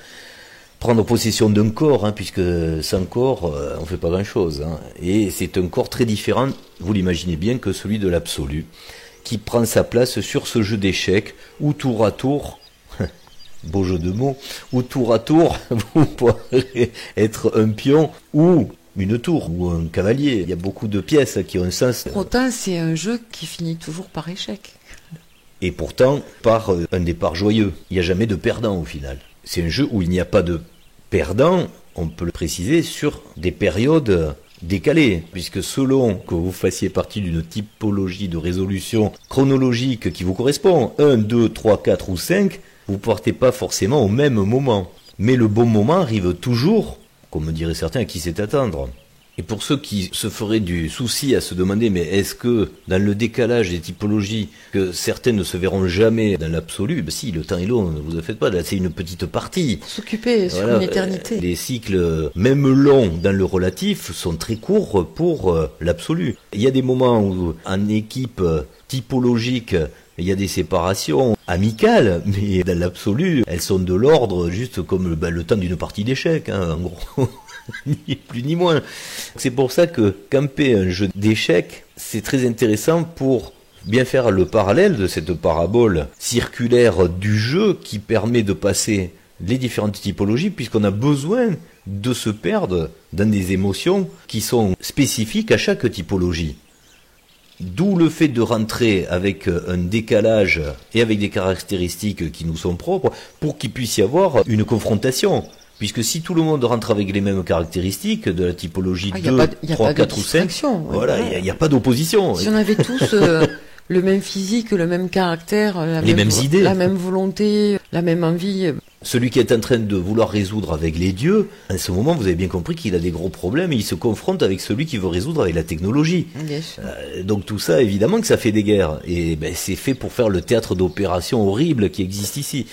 prendre possession d'un corps, hein, puisque sans corps, on ne fait pas grand-chose. Hein. Et c'est un corps très différent, vous l'imaginez bien, que celui de l'absolu, qui prend sa place sur ce jeu d'échecs, où tour à tour, beau jeu de mots, où tour à tour, vous pourrez être un pion ou une tour ou un cavalier. Il y a beaucoup de pièces qui ont un sens. Pourtant, c'est un jeu qui finit toujours par échec. Et pourtant, par un départ joyeux. Il n'y a jamais de perdant au final. C'est un jeu où il n'y a pas de perdant, on peut le préciser, sur des périodes décalées. Puisque selon que vous fassiez partie d'une typologie de résolution chronologique qui vous correspond, 1, 2, 3, 4 ou 5, vous ne partez pas forcément au même moment. Mais le bon moment arrive toujours, comme diraient certains, à qui sait attendre. Et pour ceux qui se feraient du souci à se demander, mais est-ce que dans le décalage des typologies, que certaines ne se verront jamais dans l'absolu, ben si, le temps est long, ne vous en faites pas, là c'est une petite partie. S'occuper sur une éternité. Les cycles, même longs dans le relatif, sont très courts pour l'absolu. Il y a des moments où, en équipe typologique, il y a des séparations amicales, mais dans l'absolu, elles sont de l'ordre, juste comme le temps d'une partie d'échecs, hein, en gros. Ni plus ni moins. C'est pour ça que camper un jeu d'échecs, c'est très intéressant pour bien faire le parallèle de cette parabole circulaire du jeu qui permet de passer les différentes typologies, puisqu'on a besoin de se perdre dans des émotions qui sont spécifiques à chaque typologie. D'où le fait de rentrer avec un décalage et avec des caractéristiques qui nous sont propres pour qu'il puisse y avoir une confrontation. Puisque si tout le monde rentre avec les mêmes caractéristiques de la typologie 2, 3, 4 ou 5, voilà, il n'y a pas d'opposition. Si on avait tous le même physique, le même caractère, les mêmes idées, la même volonté, la même envie. Celui qui est en train de vouloir résoudre avec les dieux, à ce moment, vous avez bien compris qu'il a des gros problèmes et il se confronte avec celui qui veut résoudre avec la technologie. Bien sûr. Donc tout ça, évidemment que ça fait des guerres. Et c'est fait pour faire le théâtre d'opérations horribles qui existe ici.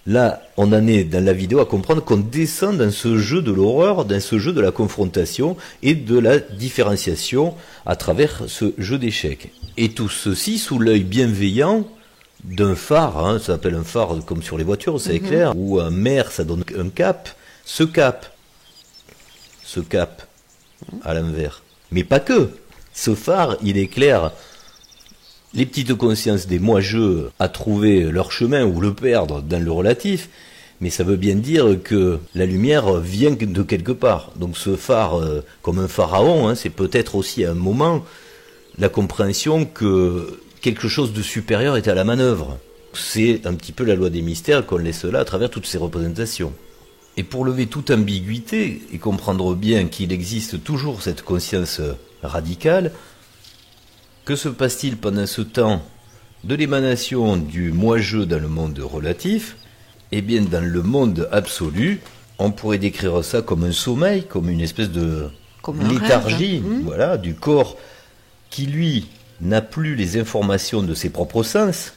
Là, on en est dans la vidéo à comprendre qu'on descend dans ce jeu de l'horreur, dans ce jeu de la confrontation et de la différenciation à travers ce jeu d'échecs. Et tout ceci sous l'œil bienveillant d'un phare, hein, ça s'appelle un phare comme sur les voitures, ça éclaire, ou un mer, ça donne un cap. Ce cap à l'envers. Mais pas que. Ce phare, il éclaire les petites consciences des moi-je à trouver leur chemin ou le perdre dans le relatif, mais ça veut bien dire que la lumière vient de quelque part. Donc ce phare, comme un pharaon, hein, c'est peut-être aussi à un moment la compréhension que quelque chose de supérieur est à la manœuvre. C'est un petit peu la loi des mystères qu'on laisse là à travers toutes ces représentations. Et pour lever toute ambiguïté et comprendre bien qu'il existe toujours cette conscience radicale, que se passe-t-il pendant ce temps de l'émanation du moi-je dans le monde relatif? Eh bien, dans le monde absolu, on pourrait décrire ça comme un sommeil, comme une espèce de léthargie, voilà, du corps qui, lui, n'a plus les informations de ses propres sens,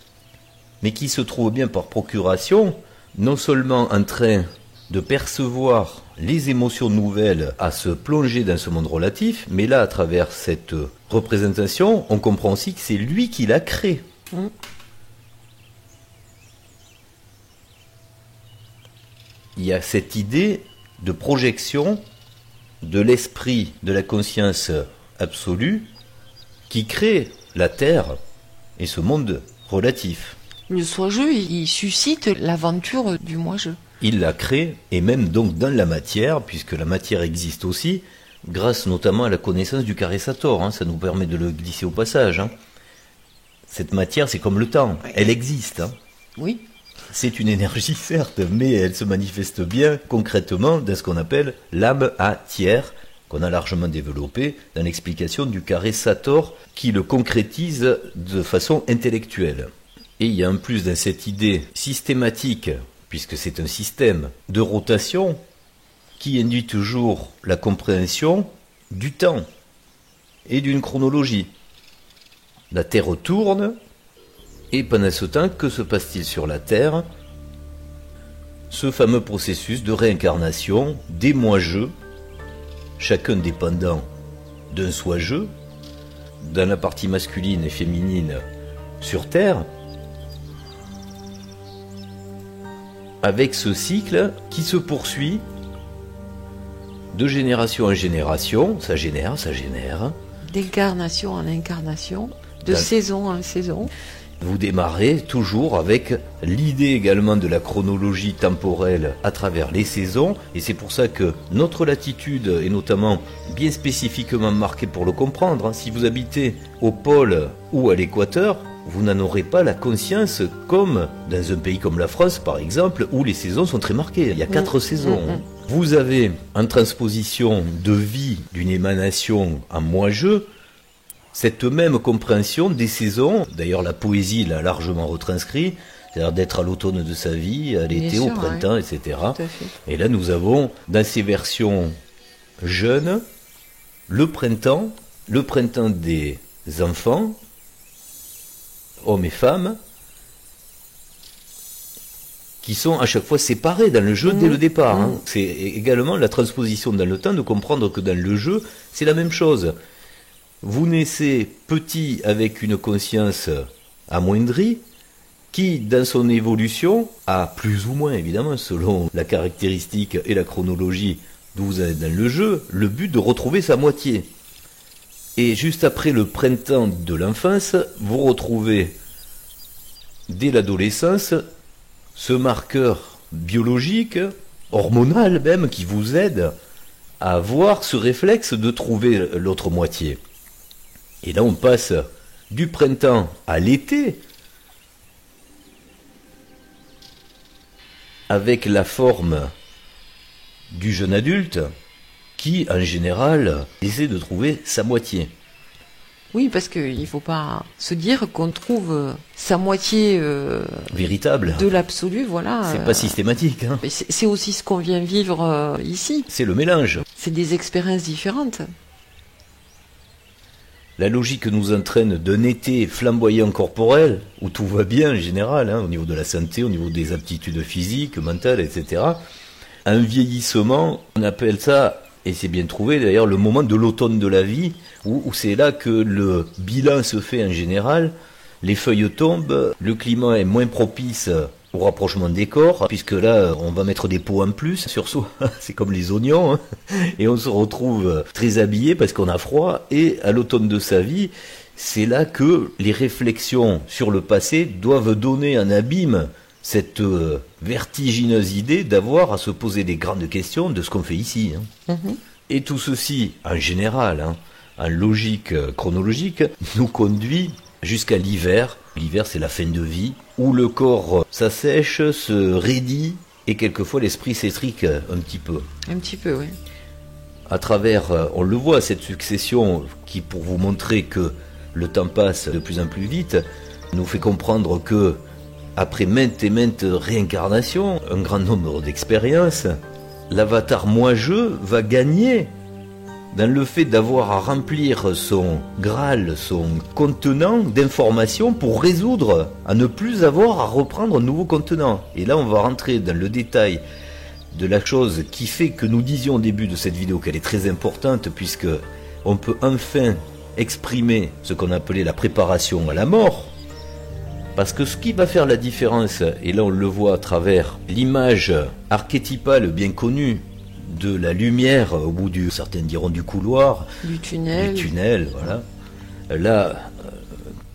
mais qui se trouve bien par procuration, non seulement en train de percevoir les émotions nouvelles à se plonger dans ce monde relatif, mais là, à travers cette représentation, on comprend aussi que c'est lui qui l'a créé. Il y a cette idée de projection de l'esprit, de la conscience absolue, qui crée la Terre et ce monde relatif. Le soi-je, il suscite l'aventure du moi-je. Il la crée, et même donc dans la matière, puisque la matière existe aussi, grâce notamment à la connaissance du carré Sator, hein, ça nous permet de le glisser au passage. Hein. Cette matière, c'est comme le temps, elle existe. Hein. Oui. C'est une énergie, certes, mais elle se manifeste bien concrètement dans ce qu'on appelle l'âme à tiers, qu'on a largement développé dans l'explication du carré Sator qui le concrétise de façon intellectuelle. Et il y a en plus dans cette idée systématique, puisque c'est un système de rotation, qui induit toujours la compréhension du temps et d'une chronologie. La Terre tourne, et pendant ce temps, que se passe-t-il sur la Terre? Ce fameux processus de réincarnation des moi-je, chacun dépendant d'un soi-je, dans la partie masculine et féminine sur Terre, avec ce cycle qui se poursuit de génération en génération, ça génère, d'incarnation en incarnation, de saison en saison. Vous démarrez toujours avec l'idée également de la chronologie temporelle à travers les saisons, et c'est pour ça que notre latitude est notamment bien spécifiquement marquée pour le comprendre. Si vous habitez au pôle ou à l'équateur, vous n'en aurez pas la conscience comme dans un pays comme la France par exemple, où les saisons sont très marquées. Il y a 4 saisons. Vous avez en transposition de vie d'une émanation en moi-je, cette même compréhension des saisons, d'ailleurs la poésie l'a largement retranscrit, c'est-à-dire d'être à l'automne de sa vie, à l'été, au printemps, etc. Et là nous avons dans ces versions jeunes, le printemps des enfants, hommes et femmes, qui sont à chaque fois séparés dans le jeu dès le départ. C'est également la transposition dans le temps de comprendre que dans le jeu, c'est la même chose. Vous naissez petit avec une conscience amoindrie qui, dans son évolution, a plus ou moins, évidemment, selon la caractéristique et la chronologie d'où vous êtes dans le jeu, le but de retrouver sa moitié. Et juste après le printemps de l'enfance, vous retrouvez, dès l'adolescence, ce marqueur biologique, hormonal même, qui vous aide à avoir ce réflexe de trouver l'autre moitié. Et là, on passe du printemps à l'été, avec la forme du jeune adulte, qui, en général, essaie de trouver sa moitié. Oui, parce qu'il ne faut pas se dire qu'on trouve sa moitié véritable de l'absolu, voilà. C'est pas systématique. Hein. C'est aussi ce qu'on vient vivre ici. C'est le mélange. C'est des expériences différentes. La logique nous entraîne d'un été flamboyant corporel, où tout va bien en général, au niveau de la santé, au niveau des aptitudes physiques, mentales, etc. Un vieillissement, on appelle ça, et c'est bien trouvé d'ailleurs, le moment de l'automne de la vie, où c'est là que le bilan se fait en général, les feuilles tombent, le climat est moins propice au rapprochement des corps, puisque là, on va mettre des peaux en plus sur soi, c'est comme les oignons, et on se retrouve très habillé parce qu'on a froid, et à l'automne de sa vie, c'est là que les réflexions sur le passé doivent donner un abîme, cette vertigineuse idée d'avoir à se poser des grandes questions de ce qu'on fait ici. Et tout ceci, en général, en logique chronologique, nous conduit jusqu'à l'hiver. L'hiver, c'est la fin de vie, où le corps s'assèche, se raidit, et quelquefois l'esprit s'étrique un petit peu. Un petit peu, oui. À travers, on le voit, cette succession qui, pour vous montrer que le temps passe de plus en plus vite, nous fait comprendre que, après maintes et maintes réincarnations, un grand nombre d'expériences, l'avatar moi-je va gagner dans le fait d'avoir à remplir son Graal, son contenant d'informations pour résoudre, à ne plus avoir à reprendre un nouveau contenant. Et là, on va rentrer dans le détail de la chose qui fait que nous disions au début de cette vidéo qu'elle est très importante, puisque on peut enfin exprimer ce qu'on appelait la préparation à la mort. Parce que ce qui va faire la différence, et là on le voit à travers l'image archétypale bien connue de la lumière au bout du, certains diront du couloir, du tunnel, voilà. Là,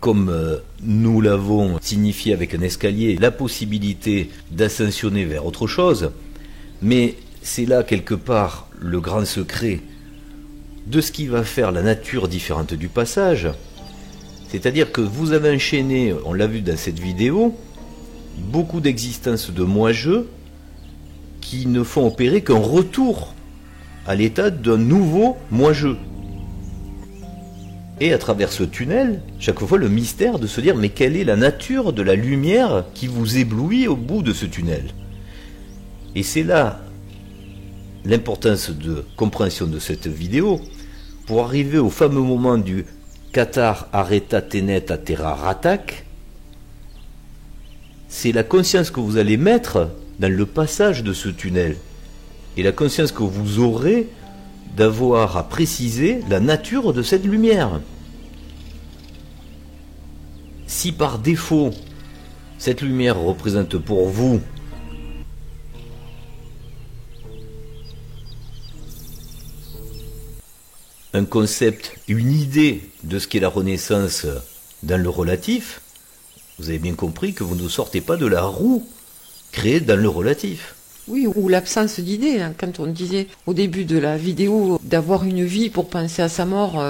comme nous l'avons signifié avec un escalier, la possibilité d'ascensionner vers autre chose, mais c'est là quelque part le grand secret de ce qui va faire la nature différente du passage. C'est-à-dire que vous avez enchaîné, on l'a vu dans cette vidéo, beaucoup d'existences de moi-je qui ne font opérer qu'un retour à l'état d'un nouveau moi-je. Et à travers ce tunnel, chaque fois le mystère de se dire mais quelle est la nature de la lumière qui vous éblouit au bout de ce tunnel. Et c'est là l'importance de compréhension de cette vidéo pour arriver au fameux moment du Katar areta tenet atera ratak. C'est la conscience que vous allez mettre dans le passage de ce tunnel et la conscience que vous aurez d'avoir à préciser la nature de cette lumière. Si par défaut, cette lumière représente pour vous un concept, une idée de ce qu'est la Renaissance dans le relatif, vous avez bien compris que vous ne sortez pas de la roue créée dans le relatif. Oui, ou l'absence d'idées. Quand on disait au début de la vidéo d'avoir une vie pour penser à sa mort,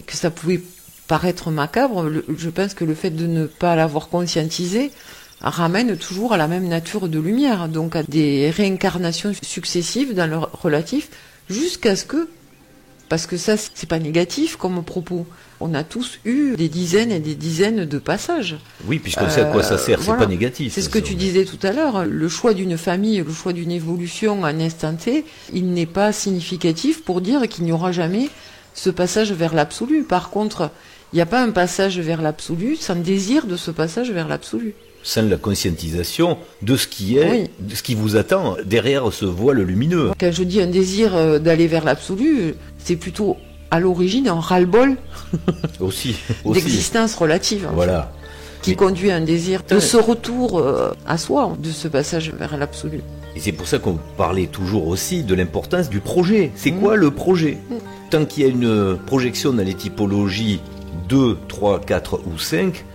que ça pouvait paraître macabre, je pense que le fait de ne pas l'avoir conscientisé ramène toujours à la même nature de lumière, donc à des réincarnations successives dans le relatif, jusqu'à ce que, parce que ça c'est pas négatif comme propos, on a tous eu des dizaines et des dizaines de passages. Oui, puisqu'on sait à quoi ça sert, voilà. C'est pas négatif. C'est ce que tu disais tout à l'heure, le choix d'une famille, le choix d'une évolution à un instant T, il n'est pas significatif pour dire qu'il n'y aura jamais ce passage vers l'absolu. Par contre, il n'y a pas un passage vers l'absolu sans désir de ce passage vers l'absolu. Sans la conscientisation de ce qui est, oui, de ce qui vous attend derrière ce voile lumineux. Quand je dis un désir d'aller vers l'absolu, c'est plutôt à l'origine un ras-le-bol aussi. d'existence relative. Voilà. Qui conduit à un désir de ce retour à soi, de ce passage vers l'absolu. Et c'est pour ça qu'on parlait toujours aussi de l'importance du projet. C'est quoi le projet? Tant qu'il y a une projection dans les typologies 2, 3, 4 ou 5,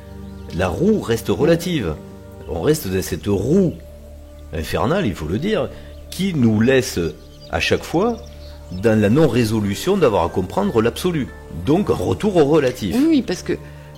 la roue reste relative. On reste dans cette roue infernale, il faut le dire, qui nous laisse à chaque fois dans la non-résolution d'avoir à comprendre l'absolu. Donc retour au relatif. Oui, parce que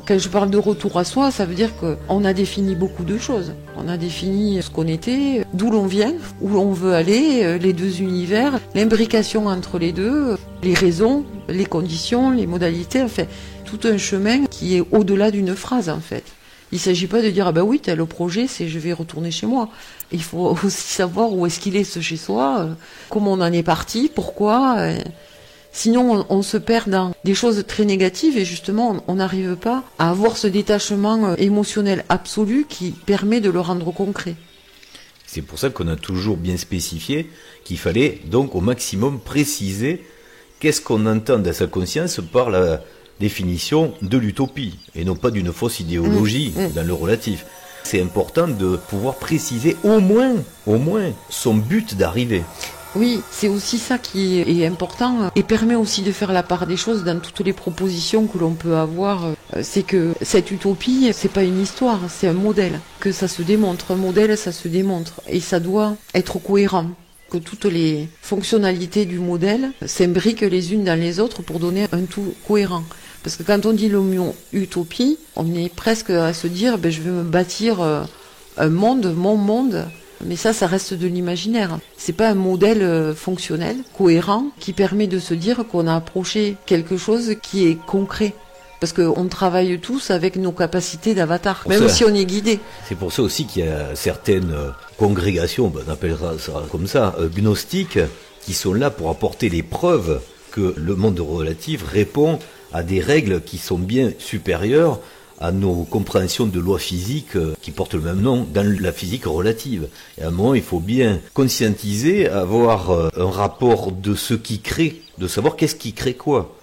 quand je parle de retour à soi, ça veut dire qu'on a défini beaucoup de choses. On a défini ce qu'on était, d'où l'on vient, où l'on veut aller, les deux univers, l'imbrication entre les deux, les raisons, les conditions, les modalités, enfin, tout un chemin qui est au-delà d'une phrase en fait. Il ne s'agit pas de dire, ah ben oui, tel projet, c'est je vais retourner chez moi. Il faut aussi savoir où est-ce qu'il est ce chez soi, comment on en est parti, pourquoi. Sinon, on se perd dans des choses très négatives et justement, on n'arrive pas à avoir ce détachement émotionnel absolu qui permet de le rendre concret. C'est pour ça qu'on a toujours bien spécifié qu'il fallait donc au maximum préciser qu'est-ce qu'on entend dans sa conscience par la définition de l'utopie et non pas d'une fausse idéologie dans le relatif. C'est important de pouvoir préciser au moins son but d'arrivée. Oui, c'est aussi ça qui est important et permet aussi de faire la part des choses dans toutes les propositions que l'on peut avoir. C'est que cette utopie, c'est pas une histoire, c'est un modèle. Que ça se démontre, un modèle, ça se démontre. Et ça doit être cohérent. Que toutes les fonctionnalités du modèle s'imbriquent les unes dans les autres pour donner un tout cohérent. Parce que quand on dit le mot utopie, on est presque à se dire je vais me bâtir un monde, mon monde. Mais ça reste de l'imaginaire. C'est pas un modèle fonctionnel, cohérent, qui permet de se dire qu'on a approché quelque chose qui est concret. Parce qu'on travaille tous avec nos capacités d'avatar, même si on est guidé. C'est pour ça aussi qu'il y a certaines congrégations, on appellera ça comme ça, gnostiques, qui sont là pour apporter les preuves que le monde relatif répond à des règles qui sont bien supérieures à nos compréhensions de lois physiques qui portent le même nom dans la physique relative. Et à un moment, il faut bien conscientiser, avoir un rapport de ce qui crée, de savoir qu'est-ce qui crée quoi.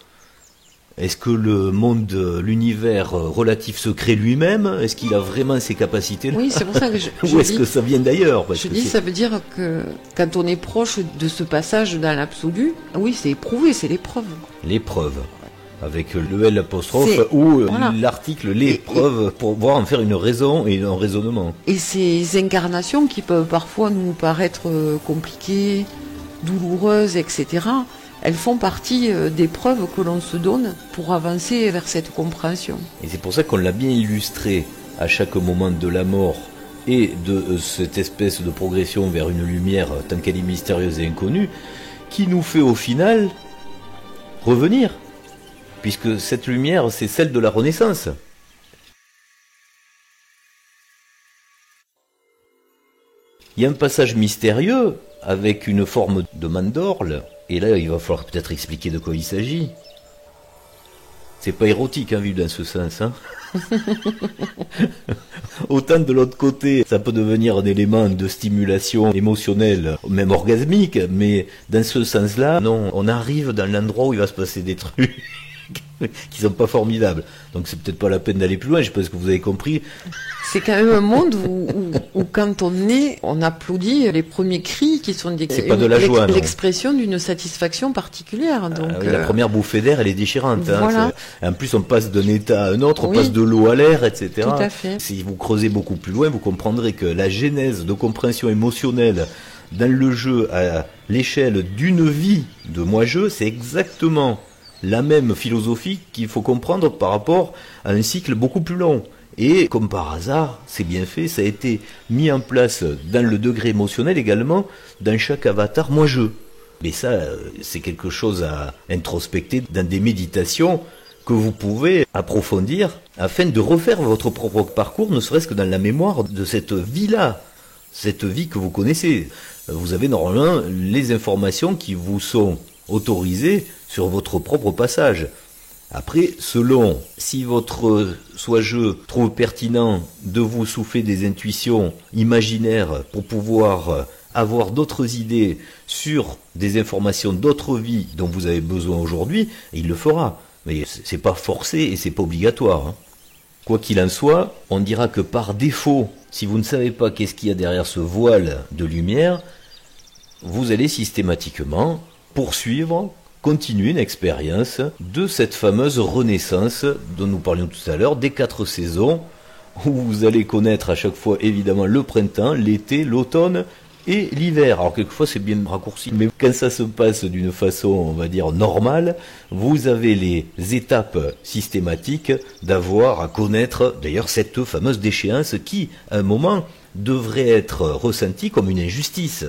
Est-ce que le monde, l'univers relatif se crée lui-même? Est-ce qu'il a vraiment ces capacités-là? Oui, c'est pour ça que je Ou est-ce que ça vient d'ailleurs? Ça veut dire que quand on est proche de ce passage dans l'absolu, oui, c'est éprouvé, c'est l'épreuve. L'épreuve. Avec le L apostrophe ou l'article l'épreuve pour pouvoir en faire une raison et un raisonnement. Et ces incarnations qui peuvent parfois nous paraître compliquées, douloureuses, etc., elles font partie des preuves que l'on se donne pour avancer vers cette compréhension. Et c'est pour ça qu'on l'a bien illustré à chaque moment de la mort et de cette espèce de progression vers une lumière tant qu'elle est mystérieuse et inconnue, qui nous fait au final revenir, puisque cette lumière, c'est celle de la Renaissance. Il y a un passage mystérieux avec une forme de mandorle, et là il va falloir peut-être expliquer de quoi il s'agit. C'est pas érotique, hein, vu dans ce sens. Hein. Autant de l'autre côté, ça peut devenir un élément de stimulation émotionnelle, même orgasmique, mais dans ce sens-là, non, on arrive dans l'endroit où il va se passer des trucs qui sont pas formidables. Donc c'est peut-être pas la peine d'aller plus loin, je pense que vous avez compris. C'est quand même un monde où quand on est, on applaudit les premiers cris qui sont c'est pas de la joie, l'expression d'une satisfaction particulière. Donc, oui, la première bouffée d'air, elle est déchirante. Voilà. Hein, en plus, on passe d'un état à un autre, on oui, passe de l'eau à l'air, etc. Tout à fait. Si vous creusez beaucoup plus loin, vous comprendrez que la genèse de compréhension émotionnelle dans le jeu à l'échelle d'une vie de moi-jeu, c'est exactement la même philosophie qu'il faut comprendre par rapport à un cycle beaucoup plus long. Et comme par hasard, c'est bien fait, ça a été mis en place dans le degré émotionnel également, dans chaque avatar moi-je. Mais ça, c'est quelque chose à introspecter dans des méditations que vous pouvez approfondir afin de refaire votre propre parcours, ne serait-ce que dans la mémoire de cette vie-là, cette vie que vous connaissez. Vous avez normalement les informations qui vous sont autorisées sur votre propre passage. Après, selon si votre soi-je trouve pertinent de vous souffler des intuitions imaginaires pour pouvoir avoir d'autres idées sur des informations d'autres vies dont vous avez besoin aujourd'hui, il le fera. Mais c'est pas forcé et c'est pas obligatoire. Hein. Quoi qu'il en soit, on dira que par défaut, si vous ne savez pas qu'est-ce qu'il y a derrière ce voile de lumière, vous allez systématiquement poursuivre, continuer une expérience de cette fameuse renaissance dont nous parlions tout à l'heure, des 4 saisons, où vous allez connaître à chaque fois évidemment le printemps, l'été, l'automne et l'hiver. Alors quelquefois c'est bien raccourci, mais quand ça se passe d'une façon, on va dire, normale, vous avez les étapes systématiques d'avoir à connaître d'ailleurs cette fameuse déchéance qui, à un moment, devrait être ressentie comme une injustice.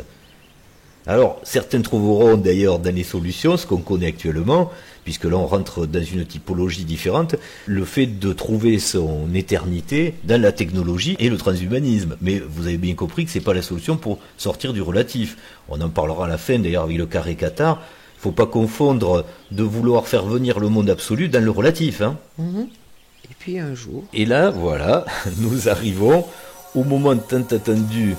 Alors, certains trouveront d'ailleurs dans les solutions, ce qu'on connaît actuellement, puisque là on rentre dans une typologie différente, le fait de trouver son éternité dans la technologie et le transhumanisme. Mais vous avez bien compris que c'est pas la solution pour sortir du relatif. On en parlera à la fin d'ailleurs avec le carré Qatar. Il faut pas confondre de vouloir faire venir le monde absolu dans le relatif. Hein. Et puis un jour... Et là, voilà, nous arrivons au moment tant attendu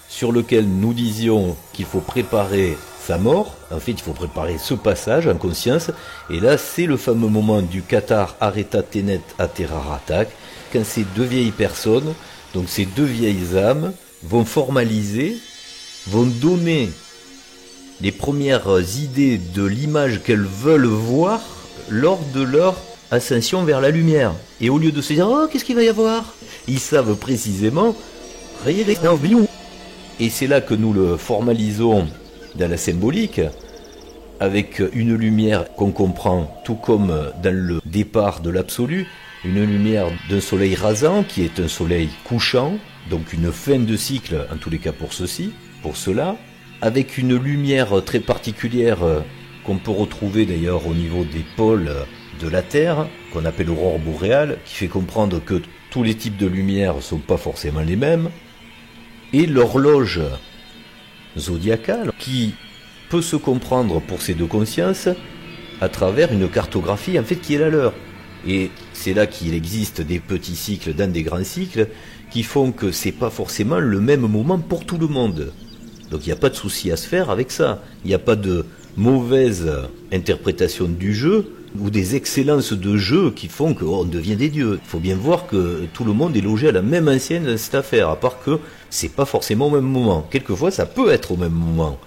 sur lequel nous disions qu'il faut préparer sa mort. En fait, il faut préparer ce passage en conscience. Et là, c'est le fameux moment du Qatar Areta Tenet Ateraratak, quand ces 2 vieilles personnes, donc ces 2 vieilles âmes, vont formaliser, vont donner les premières idées de l'image qu'elles veulent voir lors de leur ascension vers la lumière. Et au lieu de se dire « Oh, qu'est-ce qu'il va y avoir ?» Ils savent précisément « Et c'est là que nous le formalisons dans la symbolique, avec une lumière qu'on comprend tout comme dans le départ de l'absolu, une lumière d'un soleil rasant qui est un soleil couchant, donc une fin de cycle en tous les cas pour ceci, pour cela, avec une lumière très particulière qu'on peut retrouver d'ailleurs au niveau des pôles de la Terre, qu'on appelle l'aurore boréale, qui fait comprendre que tous les types de lumière ne sont pas forcément les mêmes, et l'horloge zodiacale qui peut se comprendre pour ces 2 consciences à travers une cartographie en fait qui est la leur. Et c'est là qu'il existe des petits cycles dans des grands cycles qui font que c'est pas forcément le même moment pour tout le monde. Donc il n'y a pas de souci à se faire avec ça. Il n'y a pas de mauvaise interprétation du jeu ou des excellences de jeu qui font qu'on devient des dieux. Il faut bien voir que tout le monde est logé à la même ancienne dans cette affaire, à part que c'est pas forcément au même moment. Quelquefois ça peut être au même moment,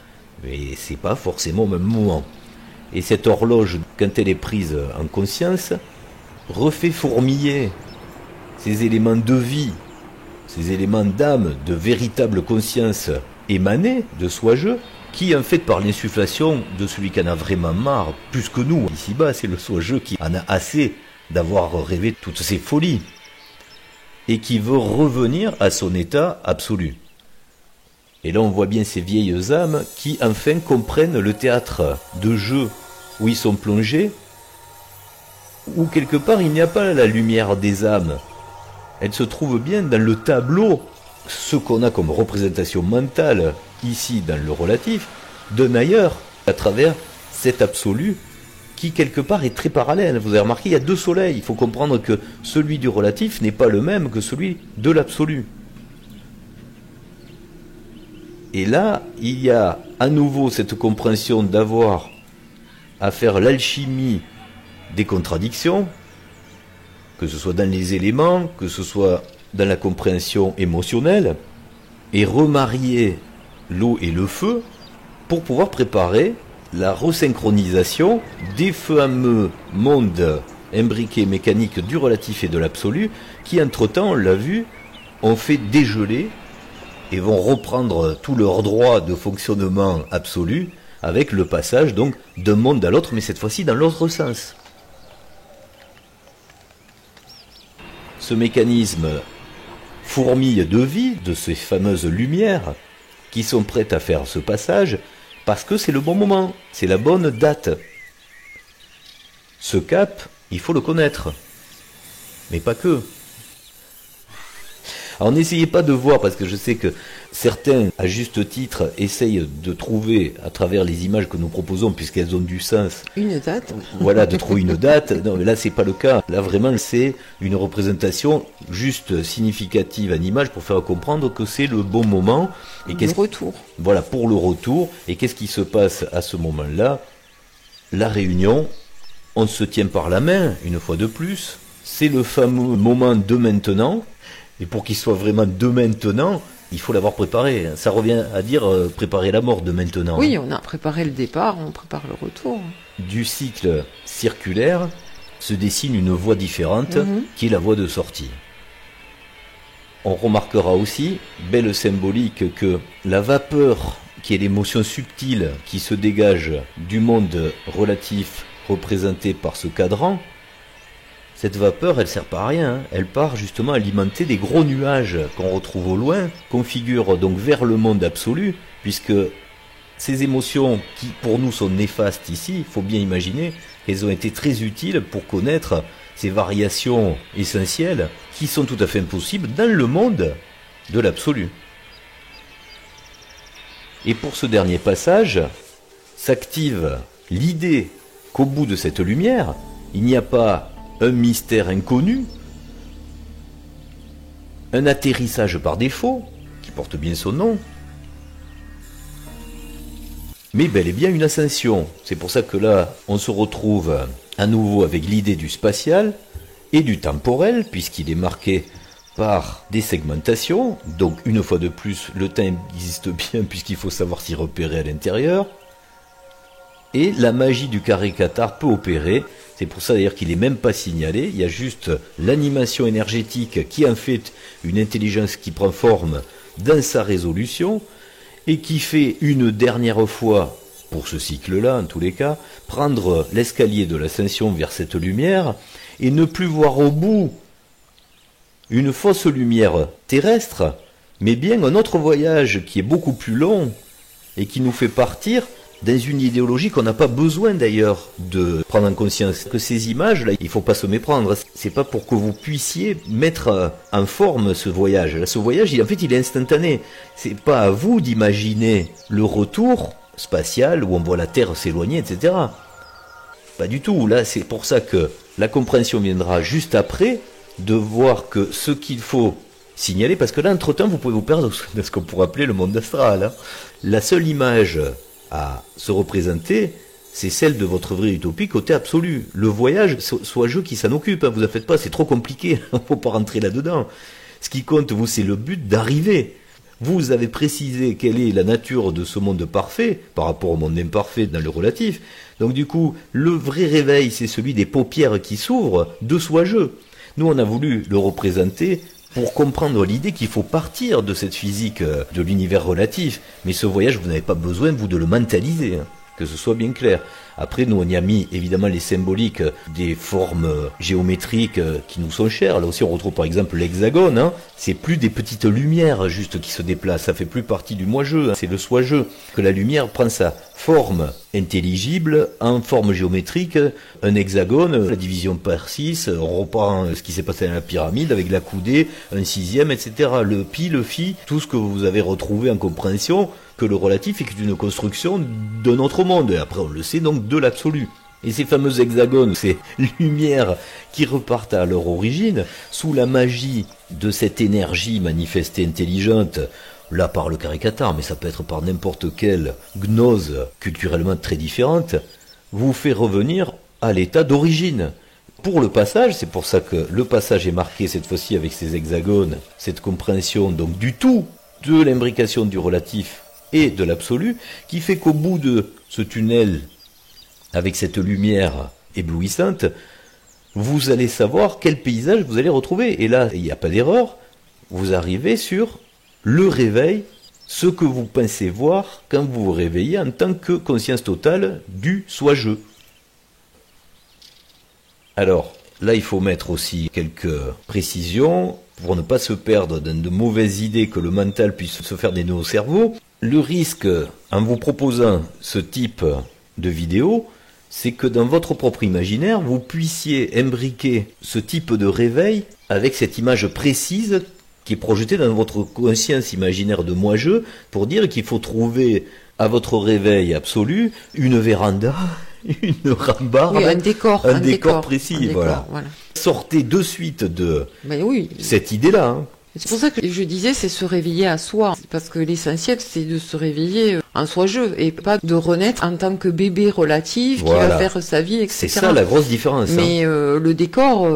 mais c'est pas forcément au même moment. Et cette horloge, quand elle est prise en conscience, refait fourmiller ces éléments de vie, ces éléments d'âme, de véritable conscience émanée de soi-je, qui en fait par l'insufflation de celui qui en a vraiment marre, plus que nous, ici-bas, c'est le soi-je qui en a assez d'avoir rêvé toutes ces folies, et qui veut revenir à son état absolu. Et là on voit bien ces vieilles âmes qui enfin comprennent le théâtre de jeu où ils sont plongés, où quelque part il n'y a pas la lumière des âmes. Elle se trouve bien dans le tableau, ce qu'on a comme représentation mentale ici dans le relatif, d'un ailleurs, à travers cet absolu qui quelque part est très parallèle. Vous avez remarqué, il y a deux soleils. Il faut comprendre que celui du relatif n'est pas le même que celui de l'absolu. Et là, il y a à nouveau cette compréhension d'avoir à faire l'alchimie des contradictions, que ce soit dans les éléments, que ce soit dans la compréhension émotionnelle, et remarier l'eau et le feu pour pouvoir préparer la resynchronisation des fameux mondes imbriqués mécaniques du relatif et de l'absolu qui, entre-temps, on l'a vu, ont fait dégeler et vont reprendre tout leur droit de fonctionnement absolu avec le passage donc d'un monde à l'autre, mais cette fois-ci dans l'autre sens. Ce mécanisme fourmille de vie, de ces fameuses lumières qui sont prêtes à faire ce passage, parce que c'est le bon moment, c'est la bonne date. Ce cap, il faut le connaître, mais pas que. Alors n'essayez pas de voir, parce que je sais que certains, à juste titre, essayent de trouver, à travers les images que nous proposons, puisqu'elles ont du sens, une date. Voilà, de trouver une date. Non, mais là, c'est pas le cas. Là, vraiment, c'est une représentation juste significative en image pour faire comprendre que c'est le bon moment. Et le retour. Voilà, pour le retour. Et qu'est-ce qui se passe à ce moment-là? La réunion, on se tient par la main, une fois de plus. C'est le fameux moment de maintenant. Et pour qu'il soit vraiment de maintenant, il faut l'avoir préparé. Ça revient à dire préparer la mort de maintenant. Oui, on a préparé le départ, on prépare le retour. Du cycle circulaire se dessine une voie différente qui est la voie de sortie. On remarquera aussi, belle symbolique, que la vapeur, qui est l'émotion subtile qui se dégage du monde relatif représenté par ce cadran, cette vapeur, elle sert pas à rien, elle part justement alimenter des gros nuages qu'on retrouve au loin, qu'on figure donc vers le monde absolu, puisque ces émotions qui pour nous sont néfastes ici, il faut bien imaginer qu'elles ont été très utiles pour connaître ces variations essentielles qui sont tout à fait impossibles dans le monde de l'absolu. Et pour ce dernier passage, s'active l'idée qu'au bout de cette lumière, il n'y a pas un mystère inconnu, un atterrissage par défaut, qui porte bien son nom, mais bel et bien une ascension. C'est pour ça que là, on se retrouve à nouveau avec l'idée du spatial et du temporel, puisqu'il est marqué par des segmentations. Donc, une fois de plus, le temps existe bien, puisqu'il faut savoir s'y repérer à l'intérieur. Et la magie du carré Qatar peut opérer. C'est pour ça d'ailleurs qu'il n'est même pas signalé. Il y a juste l'animation énergétique qui en fait une intelligence qui prend forme dans sa résolution et qui fait une dernière fois, pour ce cycle-là en tous les cas, prendre l'escalier de l'ascension vers cette lumière et ne plus voir au bout une fausse lumière terrestre, mais bien un autre voyage qui est beaucoup plus long et qui nous fait partir dans une idéologie qu'on n'a pas besoin d'ailleurs de prendre en conscience. Que ces images-là, il ne faut pas se méprendre. C'est pas pour que vous puissiez mettre en forme ce voyage. Là, ce voyage, en fait, il est instantané. C'est pas à vous d'imaginer le retour spatial où on voit la Terre s'éloigner, etc. Pas du tout. Là, c'est pour ça que la compréhension viendra juste après de voir que ce qu'il faut signaler, parce que là, entre-temps, vous pouvez vous perdre dans ce qu'on pourrait appeler le monde astral. Hein. La seule image à se représenter, c'est celle de votre vraie utopie côté absolu. Le voyage, soit jeu qui s'en occupe, hein, vous en faites pas, c'est trop compliqué, il ne faut pas rentrer là-dedans. Ce qui compte, vous, c'est le but d'arriver. Vous avez précisé quelle est la nature de ce monde parfait par rapport au monde imparfait dans le relatif. Donc du coup, le vrai réveil, c'est celui des paupières qui s'ouvrent de soi-jeu. Nous, on a voulu le représenter pour comprendre l'idée qu'il faut partir de cette physique de l'univers relatif. Mais ce voyage, vous n'avez pas besoin, vous, de le mentaliser. que ce soit bien clair. Après, nous, on y a mis évidemment les symboliques des formes géométriques qui nous sont chères. Là aussi, on retrouve par exemple l'hexagone. Hein. C'est plus des petites lumières juste qui se déplacent. Ça fait plus partie du moi-je. Hein. C'est le soi-je. Que la lumière prend sa forme intelligible en forme géométrique. Un hexagone, la division par 6, on reprend ce qui s'est passé dans la pyramide avec la coudée, un sixième, etc. Le pi, le phi, tout ce que vous avez retrouvé en compréhension, que le relatif est une construction d'un autre monde. Et après, on le sait donc de l'absolu. Et ces fameux hexagones, ces lumières qui repartent à leur origine, sous la magie de cette énergie manifestée intelligente, là par le caricatar, mais ça peut être par n'importe quelle gnose culturellement très différente, vous fait revenir à l'état d'origine. Pour le passage, c'est pour ça que le passage est marqué cette fois-ci avec ces hexagones, cette compréhension donc du tout, de l'imbrication du relatif et de l'absolu, qui fait qu'au bout de ce tunnel, avec cette lumière éblouissante, vous allez savoir quel paysage vous allez retrouver. Et là, il n'y a pas d'erreur, vous arrivez sur le réveil, ce que vous pensez voir quand vous vous réveillez en tant que conscience totale du soi-je. Alors, là, il faut mettre aussi quelques précisions pour ne pas se perdre dans de mauvaises idées que le mental puisse se faire des nœuds au cerveau. Le risque, en vous proposant ce type de vidéo, c'est que dans votre propre imaginaire, vous puissiez imbriquer ce type de réveil avec cette image précise qui est projetée dans votre conscience imaginaire de moi-je, pour dire qu'il faut trouver à votre réveil absolu une véranda, une rambarde, oui, un décor précis. Un décor, voilà. Sortez de suite de cette idée-là. Hein. C'est pour ça que je disais, c'est se réveiller à soi. Parce que l'essentiel, c'est de se réveiller en soi-je et pas de renaître en tant que bébé relatif qui va faire sa vie, etc. C'est ça la grosse différence. Mais le décor,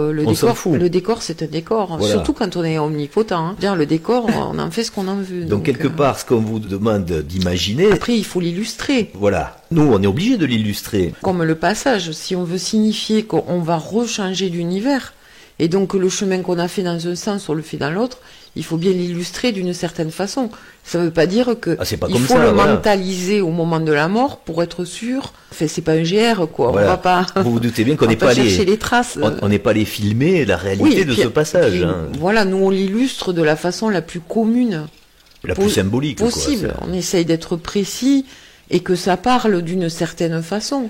c'est un décor. Voilà. Surtout quand on est omnipotent. Hein. Dire le décor, on en fait ce qu'on en veut. Donc quelque part, ce qu'on vous demande d'imaginer. Après, il faut l'illustrer. Voilà. Nous, on est obligé de l'illustrer. Comme le passage, si on veut signifier qu'on va rechanger d'univers. Et donc le chemin qu'on a fait dans un sens, on le fait dans l'autre, il faut bien l'illustrer d'une certaine façon. Ça ne veut pas dire que il faut le mentaliser au moment de la mort pour être sûr. Enfin, c'est pas un GR, quoi. Voilà. On va pas. Vous vous doutez bien qu'on n'est pas chercher les traces. On n'est pas allé filmer la réalité de ce passage. Puis, voilà, nous on l'illustre de la façon la plus commune, la plus symbolique possible. On essaye d'être précis et que ça parle d'une certaine façon.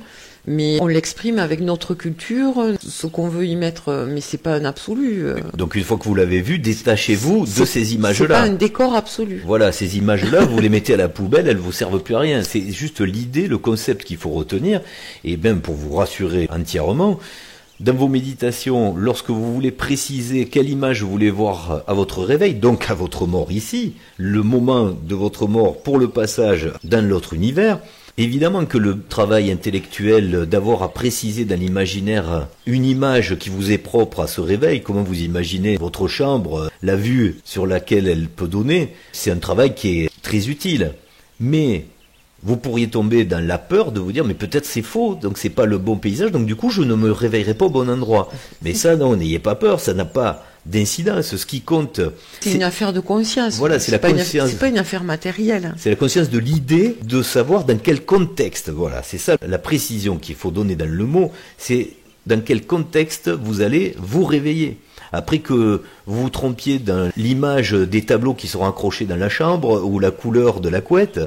Mais on l'exprime avec notre culture, ce qu'on veut y mettre, mais c'est pas un absolu. Donc une fois que vous l'avez vu, détachez-vous de ces images-là. C'est pas un décor absolu. Voilà, ces images-là, vous les mettez à la poubelle, elles vous servent plus à rien. C'est juste l'idée, le concept qu'il faut retenir, et même pour vous rassurer entièrement, dans vos méditations, lorsque vous voulez préciser quelle image vous voulez voir à votre réveil, donc à votre mort ici, le moment de votre mort pour le passage dans l'autre univers, évidemment que le travail intellectuel d'avoir à préciser dans l'imaginaire une image qui vous est propre à ce réveil, comment vous imaginez votre chambre, la vue sur laquelle elle peut donner, c'est un travail qui est très utile. Mais vous pourriez tomber dans la peur de vous dire mais peut-être c'est faux, donc c'est pas le bon paysage, donc du coup je ne me réveillerai pas au bon endroit. Mais ça non, n'ayez pas peur, ça n'a pas d'incidence. Ce qui compte, c'est une affaire de conscience. Voilà, c'est la conscience. C'est pas une affaire matérielle. C'est la conscience de l'idée de savoir dans quel contexte. Voilà, c'est ça la précision qu'il faut donner dans le mot. C'est dans quel contexte vous allez vous réveiller. Après que vous vous trompiez dans l'image des tableaux qui seront accrochés dans la chambre ou la couleur de la couette,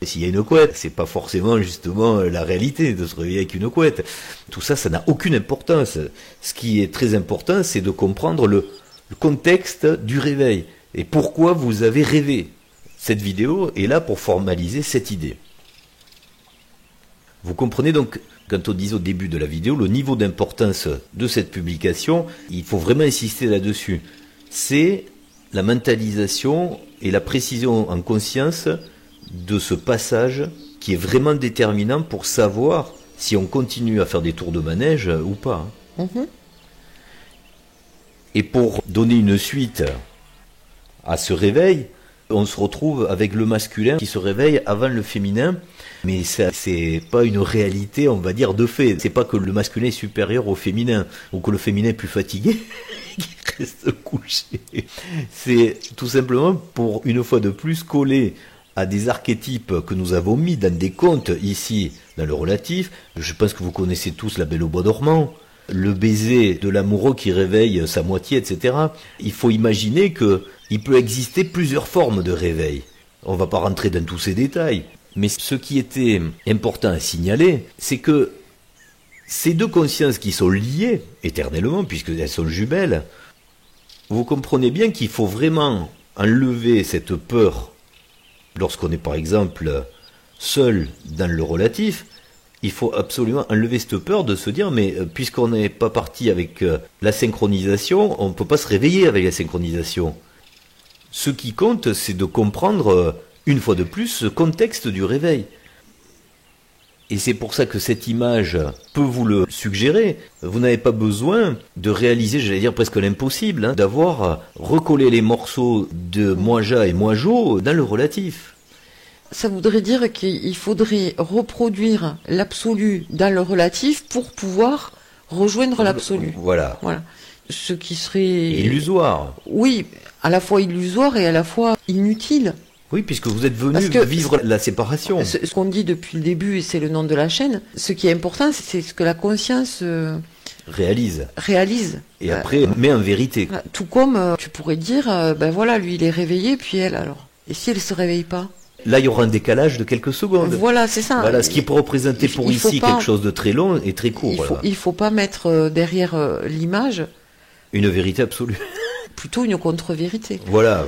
et s'il y a une couette, c'est pas forcément justement la réalité de se réveiller avec une couette. Tout ça, ça n'a aucune importance. Ce qui est très important, c'est de comprendre le contexte du réveil et pourquoi vous avez rêvé. Cette vidéo est là pour formaliser cette idée. Vous comprenez donc, quand on disait au début de la vidéo, le niveau d'importance de cette publication, il faut vraiment insister là-dessus. C'est la mentalisation et la précision en conscience de ce passage qui est vraiment déterminant pour savoir si on continue à faire des tours de manège ou pas. Et pour donner une suite à ce réveil, on se retrouve avec le masculin qui se réveille avant le féminin, mais ça, c'est pas une réalité, on va dire, de fait. C'est pas que le masculin est supérieur au féminin, ou que le féminin est plus fatigué, qu'il reste couché. C'est tout simplement pour, une fois de plus, coller à des archétypes que nous avons mis dans des contes ici, dans le relatif. Je pense que vous connaissez tous La Belle au bois dormant, le baiser de l'amoureux qui réveille sa moitié, etc. Il faut imaginer qu'il peut exister plusieurs formes de réveil. On ne va pas rentrer dans tous ces détails. Mais ce qui était important à signaler, c'est que ces deux consciences qui sont liées éternellement, puisqu'elles sont jumelles, vous comprenez bien qu'il faut vraiment enlever cette peur lorsqu'on est par exemple seul dans le relatif. Il faut absolument enlever cette peur de se dire mais puisqu'on n'est pas parti avec la synchronisation, on ne peut pas se réveiller avec la synchronisation. Ce qui compte, c'est de comprendre une fois de plus ce contexte du réveil. Et c'est pour ça que cette image peut vous le suggérer. Vous n'avez pas besoin de réaliser, j'allais dire presque l'impossible, d'avoir recollé les morceaux de Moi-Ja et Moi-Jo dans le relatif. Ça voudrait dire qu'il faudrait reproduire l'absolu dans le relatif pour pouvoir rejoindre l'absolu. Voilà. Ce qui serait... illusoire. Oui, à la fois illusoire et à la fois inutile. Oui, puisque vous êtes venu vivre la séparation. Ce qu'on dit depuis le début, et c'est le nom de la chaîne, ce qui est important, c'est ce que la conscience réalise. Et après, met en vérité. Tout comme tu pourrais dire, ben voilà, lui il est réveillé, puis elle alors. Et si elle se réveille pas? Là, il y aura un décalage de quelques secondes. Voilà, c'est ça. Voilà, ce qui peut représenter pour ici quelque chose de très long et très court. Il faut pas mettre derrière l'image une vérité absolue. Plutôt une contre-vérité. Voilà.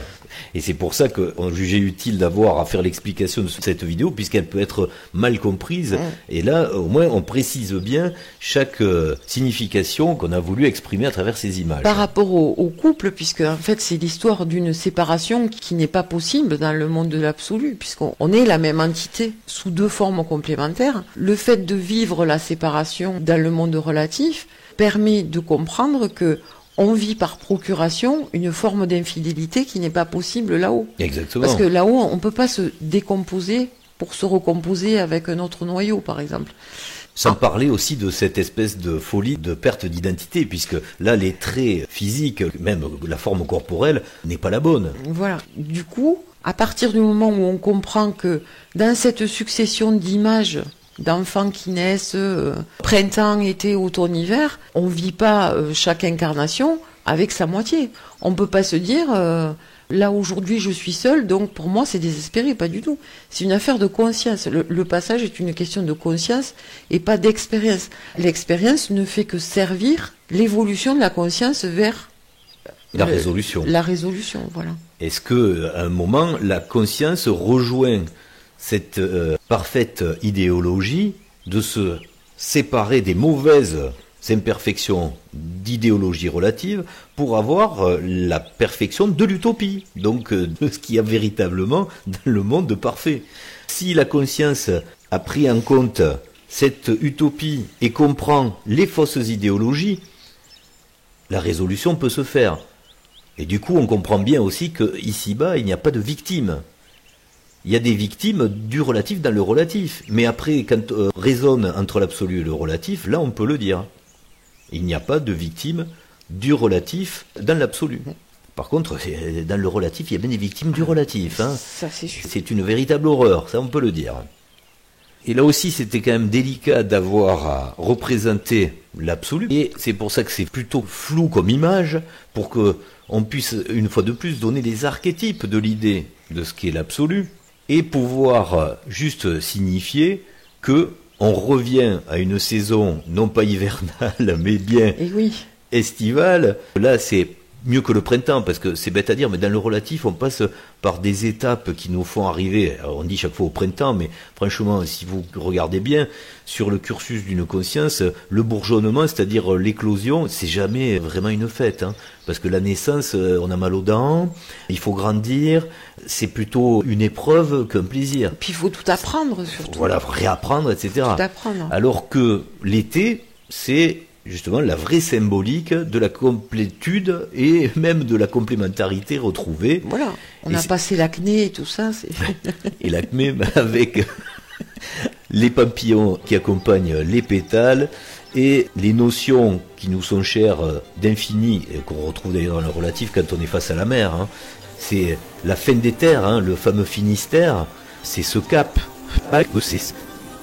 Et c'est pour ça qu'on jugeait utile d'avoir à faire l'explication de cette vidéo, puisqu'elle peut être mal comprise. Et là, au moins, on précise bien chaque signification qu'on a voulu exprimer à travers ces images. Par rapport au couple, puisque en fait, c'est l'histoire d'une séparation qui n'est pas possible dans le monde de l'absolu, puisqu'on est la même entité sous deux formes complémentaires. Le fait de vivre la séparation dans le monde relatif permet de comprendre que on vit par procuration une forme d'infidélité qui n'est pas possible là-haut. Exactement. Parce que là-haut, on ne peut pas se décomposer pour se recomposer avec un autre noyau, par exemple. Sans parler aussi de cette espèce de folie de perte d'identité, puisque là, les traits physiques, même la forme corporelle, n'est pas la bonne. Voilà. Du coup, à partir du moment où on comprend que dans cette succession d'images d'enfants qui naissent printemps, été, automne, hiver, on vit pas chaque incarnation avec sa moitié. On peut pas se dire là aujourd'hui je suis seul, donc pour moi c'est désespéré, pas du tout. C'est une affaire de conscience. Le passage est une question de conscience et pas d'expérience. L'expérience ne fait que servir l'évolution de la conscience vers la résolution. La résolution, voilà. Est-ce que à un moment la conscience rejoint cette parfaite idéologie de se séparer des mauvaises imperfections d'idéologie relative pour avoir la perfection de l'utopie, donc de ce qu'il y a véritablement dans le monde parfait. Si la conscience a pris en compte cette utopie et comprend les fausses idéologies, la résolution peut se faire. Et du coup, on comprend bien aussi qu'ici-bas, il n'y a pas de victimes. Il y a des victimes du relatif dans le relatif. Mais après, quand résonne entre l'absolu et le relatif, là on peut le dire. Il n'y a pas de victimes du relatif dans l'absolu. Par contre, dans le relatif, il y a bien des victimes du relatif. Hein. Ça, c'est sûr. C'est une véritable horreur, ça on peut le dire. Et là aussi, c'était quand même délicat d'avoir à représenter l'absolu. Et c'est pour ça que c'est plutôt flou comme image, pour qu'on puisse, une fois de plus, donner les archétypes de l'idée de ce qu'est l'absolu. Et pouvoir juste signifier que on revient à une saison non pas hivernale mais bien estivale. Là c'est mieux que le printemps, parce que c'est bête à dire, mais dans le relatif on passe par des étapes qui nous font arriver, alors on dit chaque fois au printemps, mais franchement si vous regardez bien sur le cursus d'une conscience, le bourgeonnement, c'est-à-dire l'éclosion, c'est jamais vraiment une fête, hein, parce que la naissance, on a mal aux dents, il faut grandir, c'est plutôt une épreuve qu'un plaisir. Puis il faut tout apprendre surtout. Voilà, réapprendre, etc. Tout apprendre. Alors que l'été, c'est justement la vraie symbolique de la complétude et même de la complémentarité retrouvée. Voilà, on a passé l'acné et tout ça. Et l'acné avec les papillons qui accompagnent les pétales et les notions qui nous sont chères d'infini, et qu'on retrouve d'ailleurs dans le relatif quand on est face à la mer, hein. c'est la fin des terres, hein, le fameux Finistère, c'est ce cap. C'est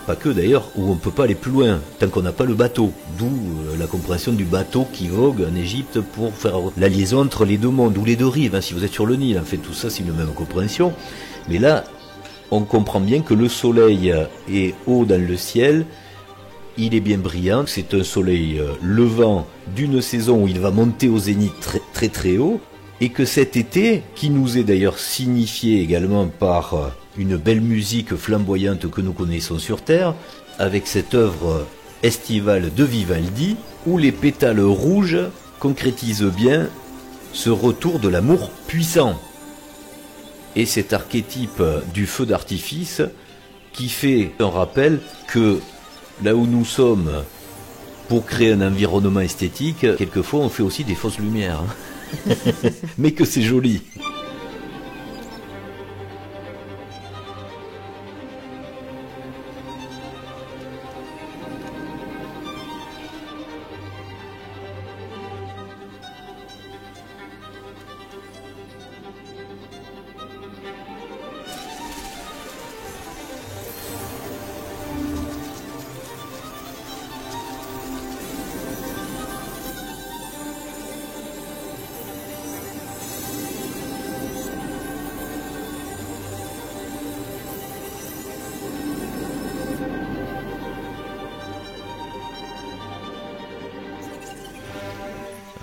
pas que d'ailleurs, où on ne peut pas aller plus loin, tant qu'on n'a pas le bateau. D'où la compréhension du bateau qui vogue en Égypte pour faire la liaison entre les deux mondes, ou les deux rives, hein, si vous êtes sur le Nil. En fait, tout ça, c'est une même compréhension. Mais là, on comprend bien que le soleil est haut dans le ciel, il est bien brillant, c'est un soleil levant d'une saison où il va monter au zénith très très très haut, et que cet été, qui nous est d'ailleurs signifié également par une belle musique flamboyante que nous connaissons sur Terre, avec cette œuvre estivale de Vivaldi, où les pétales rouges concrétisent bien ce retour de l'amour puissant. Et cet archétype du feu d'artifice qui fait un rappel que là où nous sommes pour créer un environnement esthétique, quelquefois on fait aussi des fausses lumières. Mais que c'est joli.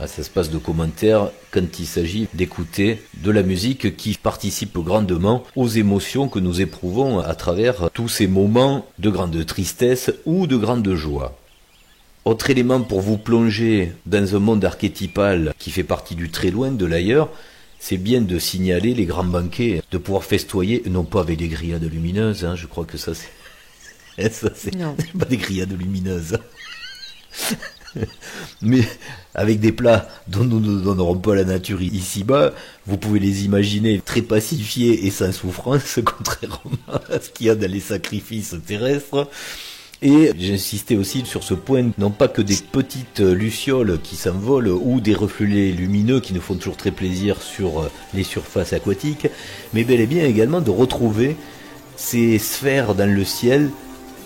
Ça se passe de commentaires quand il s'agit d'écouter de la musique qui participe grandement aux émotions que nous éprouvons à travers tous ces moments de grande tristesse ou de grande joie. Autre élément pour vous plonger dans un monde archétypal qui fait partie du très loin, de l'ailleurs, c'est bien de signaler les grands banquets, de pouvoir festoyer, non pas avec des grillades lumineuses, hein, je crois que ça c'est... ça c'est pas des grillades lumineuses. Mais avec des plats dont nous ne donnerons pas la nature ici-bas, vous pouvez les imaginer très pacifiés et sans souffrance, contrairement à ce qu'il y a dans les sacrifices terrestres. Et j'insistais aussi sur ce point, non pas que des petites lucioles qui s'envolent ou des reflets lumineux qui nous font toujours très plaisir sur les surfaces aquatiques, mais bel et bien également de retrouver ces sphères dans le ciel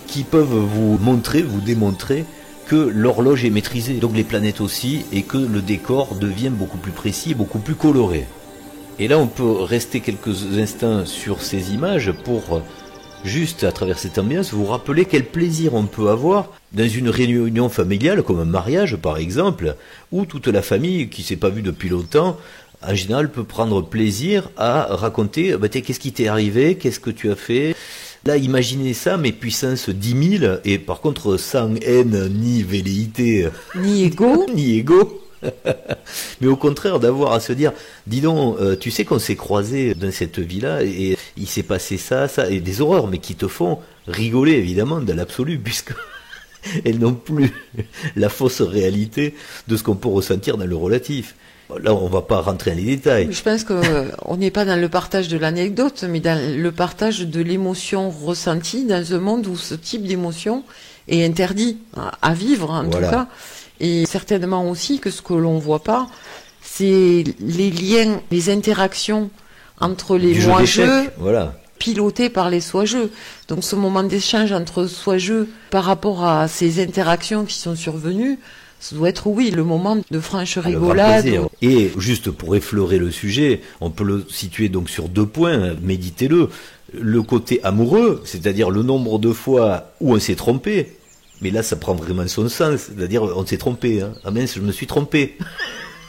qui peuvent vous montrer, vous démontrer que l'horloge est maîtrisée, donc les planètes aussi, et que le décor devient beaucoup plus précis, beaucoup plus coloré. Et là, on peut rester quelques instants sur ces images pour, juste à travers cette ambiance, vous rappeler quel plaisir on peut avoir dans une réunion familiale, comme un mariage par exemple, où toute la famille qui ne s'est pas vue depuis longtemps, en général, peut prendre plaisir à raconter qu'est-ce qui t'est arrivé, qu'est-ce que tu as fait. Là, imaginez ça, mais puissance 10 000, et par contre, sans haine, ni velléité, ni ego. ni ego. Mais au contraire, d'avoir à se dire, dis donc, tu sais qu'on s'est croisés dans cette vie-là, et il s'est passé ça, et des horreurs, mais qui te font rigoler, évidemment, dans l'absolu, puisque elles n'ont plus la fausse réalité de ce qu'on peut ressentir dans le relatif. Là, on ne va pas rentrer dans les détails. Je pense qu'on n'est pas dans le partage de l'anecdote, mais dans le partage de l'émotion ressentie dans un monde où ce type d'émotion est interdit à vivre, en tout cas. Et certainement aussi que ce que l'on ne voit pas, c'est les liens, les interactions entre les moi-jeux pilotés par les soi-jeux. Donc ce moment d'échange entre soi-jeux par rapport à ces interactions qui sont survenues, ça doit être, oui, le moment de franche rigolade. Et juste pour effleurer le sujet, on peut le situer donc sur 2 points, méditez-le. Le côté amoureux, c'est-à-dire le nombre de fois où on s'est trompé. Mais là, ça prend vraiment son sens. C'est-à-dire, on s'est trompé. Hein. Ah mince, je me suis trompé.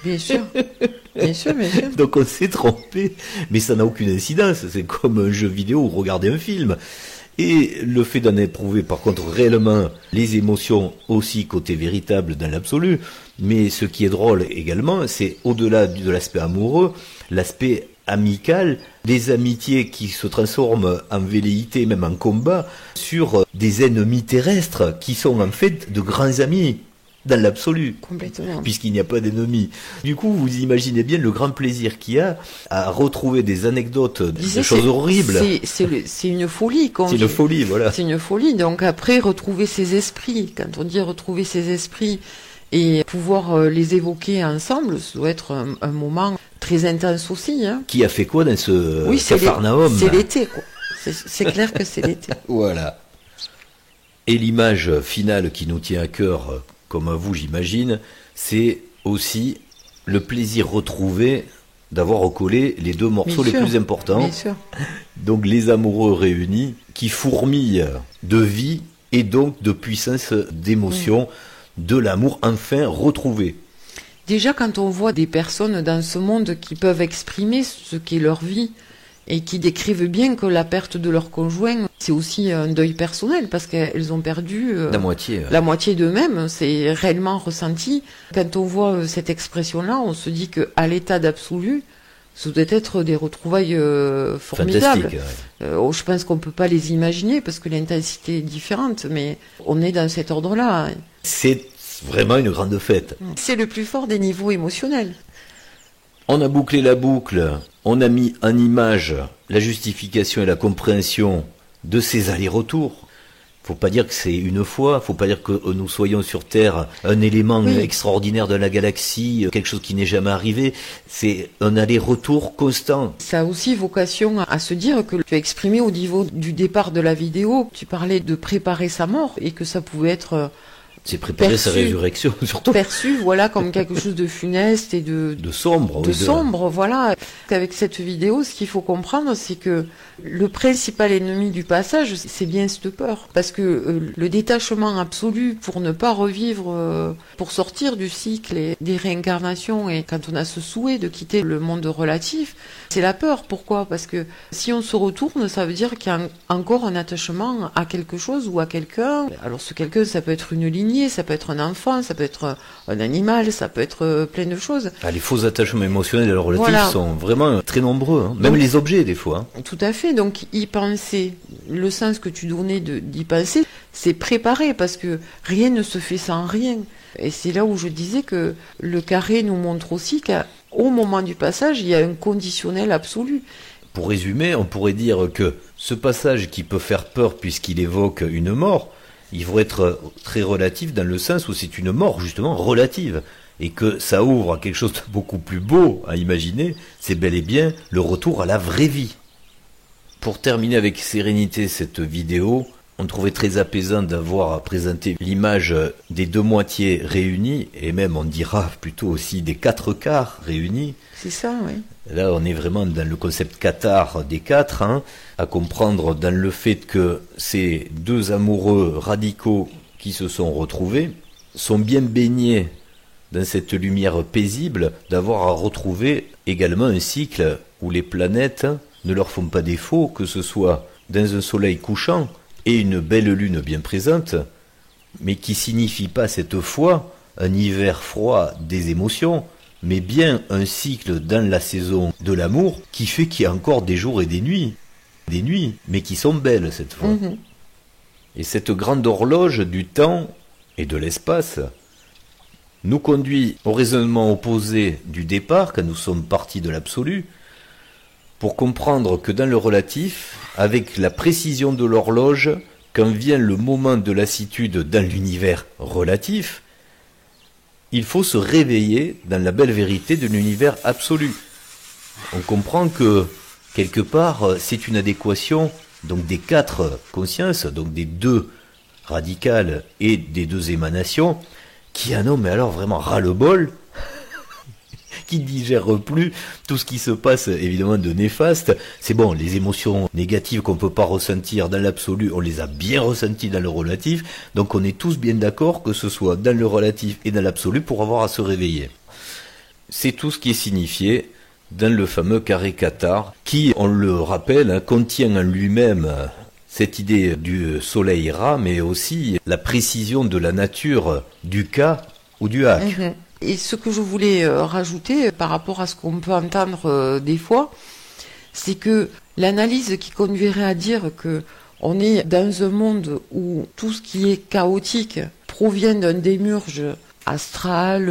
Bien sûr. Bien sûr, bien sûr. Donc on s'est trompé. Mais ça n'a aucune incidence. C'est comme un jeu vidéo ou regarder un film. Et le fait d'en éprouver par contre réellement les émotions aussi côté véritable dans l'absolu, mais ce qui est drôle également, c'est au-delà de l'aspect amoureux, l'aspect amical, des amitiés qui se transforment en velléité, même en combat, sur des ennemis terrestres qui sont en fait de grands amis. Dans l'absolu, complètement, puisqu'il n'y a pas d'ennemis. Du coup, vous imaginez bien le grand plaisir qu'il y a à retrouver des anecdotes de choses horribles. C'est une folie. C'est une folie, voilà. C'est une folie. Donc après, retrouver ces esprits, quand on dit retrouver ces esprits et pouvoir les évoquer ensemble, ça doit être un moment très intense aussi. Hein. Qui a fait quoi dans ce oui, Capharnaüm? C'est l'été, quoi. C'est clair que c'est l'été. Voilà. Et l'image finale qui nous tient à cœur, comme à vous j'imagine, c'est aussi le plaisir retrouvé d'avoir recollé les deux morceaux les plus importants. Bien sûr. Donc les amoureux réunis qui fourmillent de vie et donc de puissance d'émotion, de l'amour enfin retrouvé. Déjà, quand on voit des personnes dans ce monde qui peuvent exprimer ce qu'est leur vie et qui décrivent bien que la perte de leur conjoint, c'est aussi un deuil personnel parce qu'elles ont perdu la moitié d'eux-mêmes, c'est réellement ressenti. Quand on voit cette expression-là, on se dit qu'à l'état d'absolu, ça doit être des retrouvailles formidables. Je pense qu'on ne peut pas les imaginer parce que l'intensité est différente, mais on est dans cet ordre-là. C'est vraiment une grande fête. C'est le plus fort des niveaux émotionnels. On a bouclé la boucle, on a mis en image la justification et la compréhension de ces allers-retours. Faut pas dire que c'est une fois, faut pas dire que nous soyons sur Terre un élément extraordinaire de la galaxie, quelque chose qui n'est jamais arrivé. C'est un aller-retour constant. Ça a aussi vocation à se dire que tu as exprimé au niveau du départ de la vidéo, tu parlais de préparer sa mort et que ça pouvait être... C'est préparer sa résurrection, surtout. Perçu, voilà, comme quelque chose de funeste et de sombre. Sombre, voilà. Avec cette vidéo, ce qu'il faut comprendre, c'est que le principal ennemi du passage, c'est bien cette peur. Parce que le détachement absolu pour ne pas revivre, pour sortir du cycle et des réincarnations, et quand on a ce souhait de quitter le monde relatif, c'est la peur. Pourquoi? Parce que si on se retourne, ça veut dire qu'il y a encore un attachement à quelque chose ou à quelqu'un. Alors ce quelqu'un, ça peut être une lignée, ça peut être un enfant, ça peut être un animal, ça peut être plein de choses. Les faux attachements émotionnels et relatifs sont vraiment très nombreux, hein. Même les objets des fois. Hein. Tout à fait, donc y penser, le sens que tu donnais d'y penser, c'est préparer parce que rien ne se fait sans rien. Et c'est là où je disais que le carré nous montre aussi qu'au moment du passage, il y a un conditionnel absolu. Pour résumer, on pourrait dire que ce passage qui peut faire peur puisqu'il évoque une mort, il faut être très relatif dans le sens où c'est une mort justement relative et que ça ouvre à quelque chose de beaucoup plus beau à imaginer, c'est bel et bien le retour à la vraie vie. Pour terminer avec sérénité cette vidéo, on trouvait très apaisant d'avoir présenté l'image des deux moitiés réunies et même on dira plutôt aussi des quatre quarts réunis. C'est ça, oui. Là, on est vraiment dans le concept qatar des quatre, hein, à comprendre dans le fait que ces deux amoureux radicaux qui se sont retrouvés sont bien baignés dans cette lumière paisible d'avoir à retrouver également un cycle où les planètes ne leur font pas défaut, que ce soit dans un soleil couchant et une belle lune bien présente, mais qui signifie pas cette fois un hiver froid des émotions, mais bien un cycle dans la saison de l'amour qui fait qu'il y a encore des jours et des nuits, mais qui sont belles cette fois. Mmh. Et cette grande horloge du temps et de l'espace nous conduit au raisonnement opposé du départ, quand nous sommes partis de l'absolu, pour comprendre que dans le relatif, avec la précision de l'horloge, quand vient le moment de lassitude dans l'univers relatif, il faut se réveiller dans la belle vérité de l'univers absolu. On comprend que, quelque part, c'est une adéquation donc des quatre consciences, donc des deux radicales et des deux émanations, qui en ont, mais alors vraiment ras-le-bol, qui ne digèrent plus tout ce qui se passe évidemment de néfaste. C'est bon, les émotions négatives qu'on ne peut pas ressentir dans l'absolu, on les a bien ressenties dans le relatif, donc on est tous bien d'accord que ce soit dans le relatif et dans l'absolu pour avoir à se réveiller. C'est tout ce qui est signifié dans le fameux carré qatar, qui, on le rappelle, contient en lui-même cette idée du soleil ras, mais aussi la précision de la nature du ka ou du hak. Mmh. Et ce que je voulais rajouter par rapport à ce qu'on peut entendre des fois, c'est que l'analyse qui conduirait à dire que on est dans un monde où tout ce qui est chaotique provient d'un démiurge astral,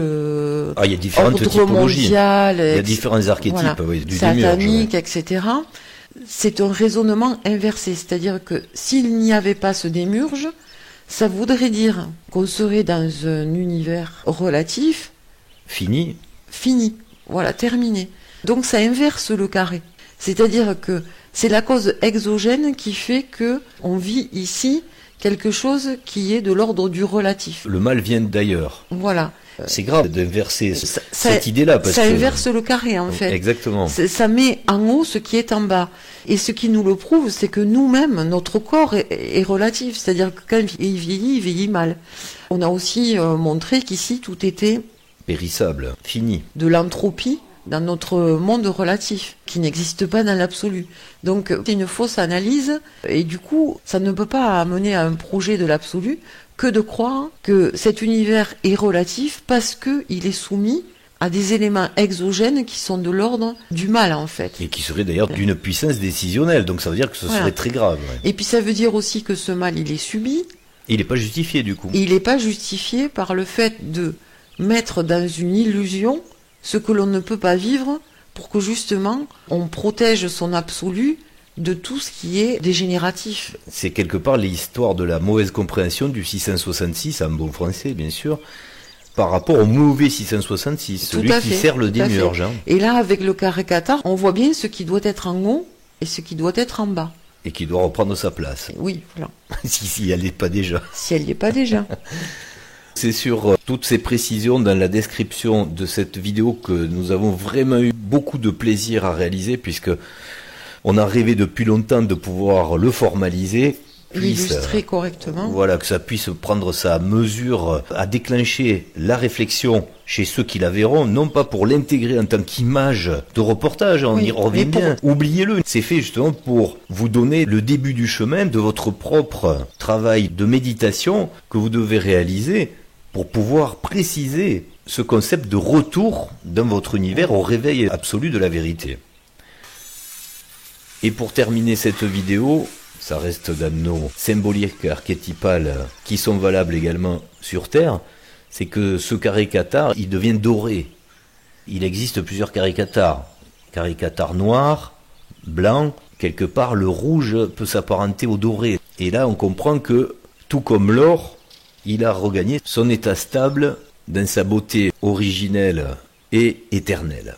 il y a différentes typologies, mondial, il y a différents archétypes, voilà, du satanique, démiurge, etc. C'est un raisonnement inversé, c'est-à-dire que s'il n'y avait pas ce démiurge, ça voudrait dire qu'on serait dans un univers relatif fini, voilà, terminé. Donc ça inverse le carré. C'est-à-dire que c'est la cause exogène qui fait que on vit ici quelque chose qui est de l'ordre du relatif. Le mal vient d'ailleurs. Voilà. C'est grave d'inverser cette idée-là. Parce ça que... inverse le carré, en fait. Exactement. Ça met en haut ce qui est en bas. Et ce qui nous le prouve, c'est que nous-mêmes, notre corps est relatif. C'est-à-dire que quand il vieillit mal. On a aussi montré qu'ici, tout était périssable, fini. De l'entropie dans notre monde relatif, qui n'existe pas dans l'absolu. Donc, c'est une fausse analyse, et du coup, ça ne peut pas amener à un projet de l'absolu que de croire que cet univers est relatif parce qu'il est soumis à des éléments exogènes qui sont de l'ordre du mal, en fait. Et qui serait d'ailleurs d'une puissance décisionnelle, donc ça veut dire que ce serait très grave. Ouais. Et puis ça veut dire aussi que ce mal, il est subi. Il n'est pas justifié, du coup. Il n'est pas justifié par le fait de mettre dans une illusion ce que l'on ne peut pas vivre pour que justement on protège son absolu de tout ce qui est dégénératif. C'est quelque part l'histoire de la mauvaise compréhension du 666, en bon français bien sûr, par rapport au mauvais 666, celui qui sert le démiurge. Hein. Et là, avec le carré cathare, on voit bien ce qui doit être en haut et ce qui doit être en bas. Et qui doit reprendre sa place. Oui, voilà. si elle n'y est pas déjà. Si elle n'y est pas déjà. C'est sur toutes ces précisions dans la description de cette vidéo que nous avons vraiment eu beaucoup de plaisir à réaliser, puisque on a rêvé depuis longtemps de pouvoir le formaliser, l'illustrer correctement. Voilà, que ça puisse prendre sa mesure à déclencher la réflexion chez ceux qui la verront, non pas pour l'intégrer en tant qu'image de reportage, on y revient bien, oubliez-le, c'est fait justement pour vous donner le début du chemin de votre propre travail de méditation que vous devez réaliser pour pouvoir préciser ce concept de retour dans votre univers au réveil absolu de la vérité. Et pour terminer cette vidéo, ça reste dans nos symboliques archétypales qui sont valables également sur Terre, c'est que ce carré cathare, il devient doré. Il existe plusieurs carrés cathares. Carré cathare noir, blanc, quelque part le rouge peut s'apparenter au doré. Et là on comprend que, tout comme l'or, il a regagné son état stable dans sa beauté originelle et éternelle.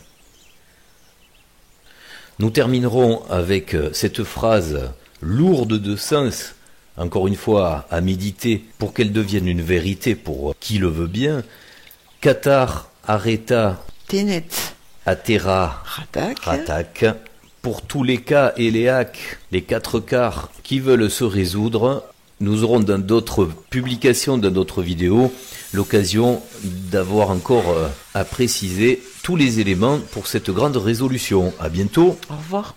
Nous terminerons avec cette phrase lourde de sens, encore une fois à méditer pour qu'elle devienne une vérité pour qui le veut bien. Cathare, areta, tenet, atera, ratak. Pour tous les cas éléaques, les 4 quarts qui veulent se résoudre, nous aurons dans d'autres publications, dans d'autres vidéos, l'occasion d'avoir encore à préciser tous les éléments pour cette grande résolution. À bientôt. Au revoir.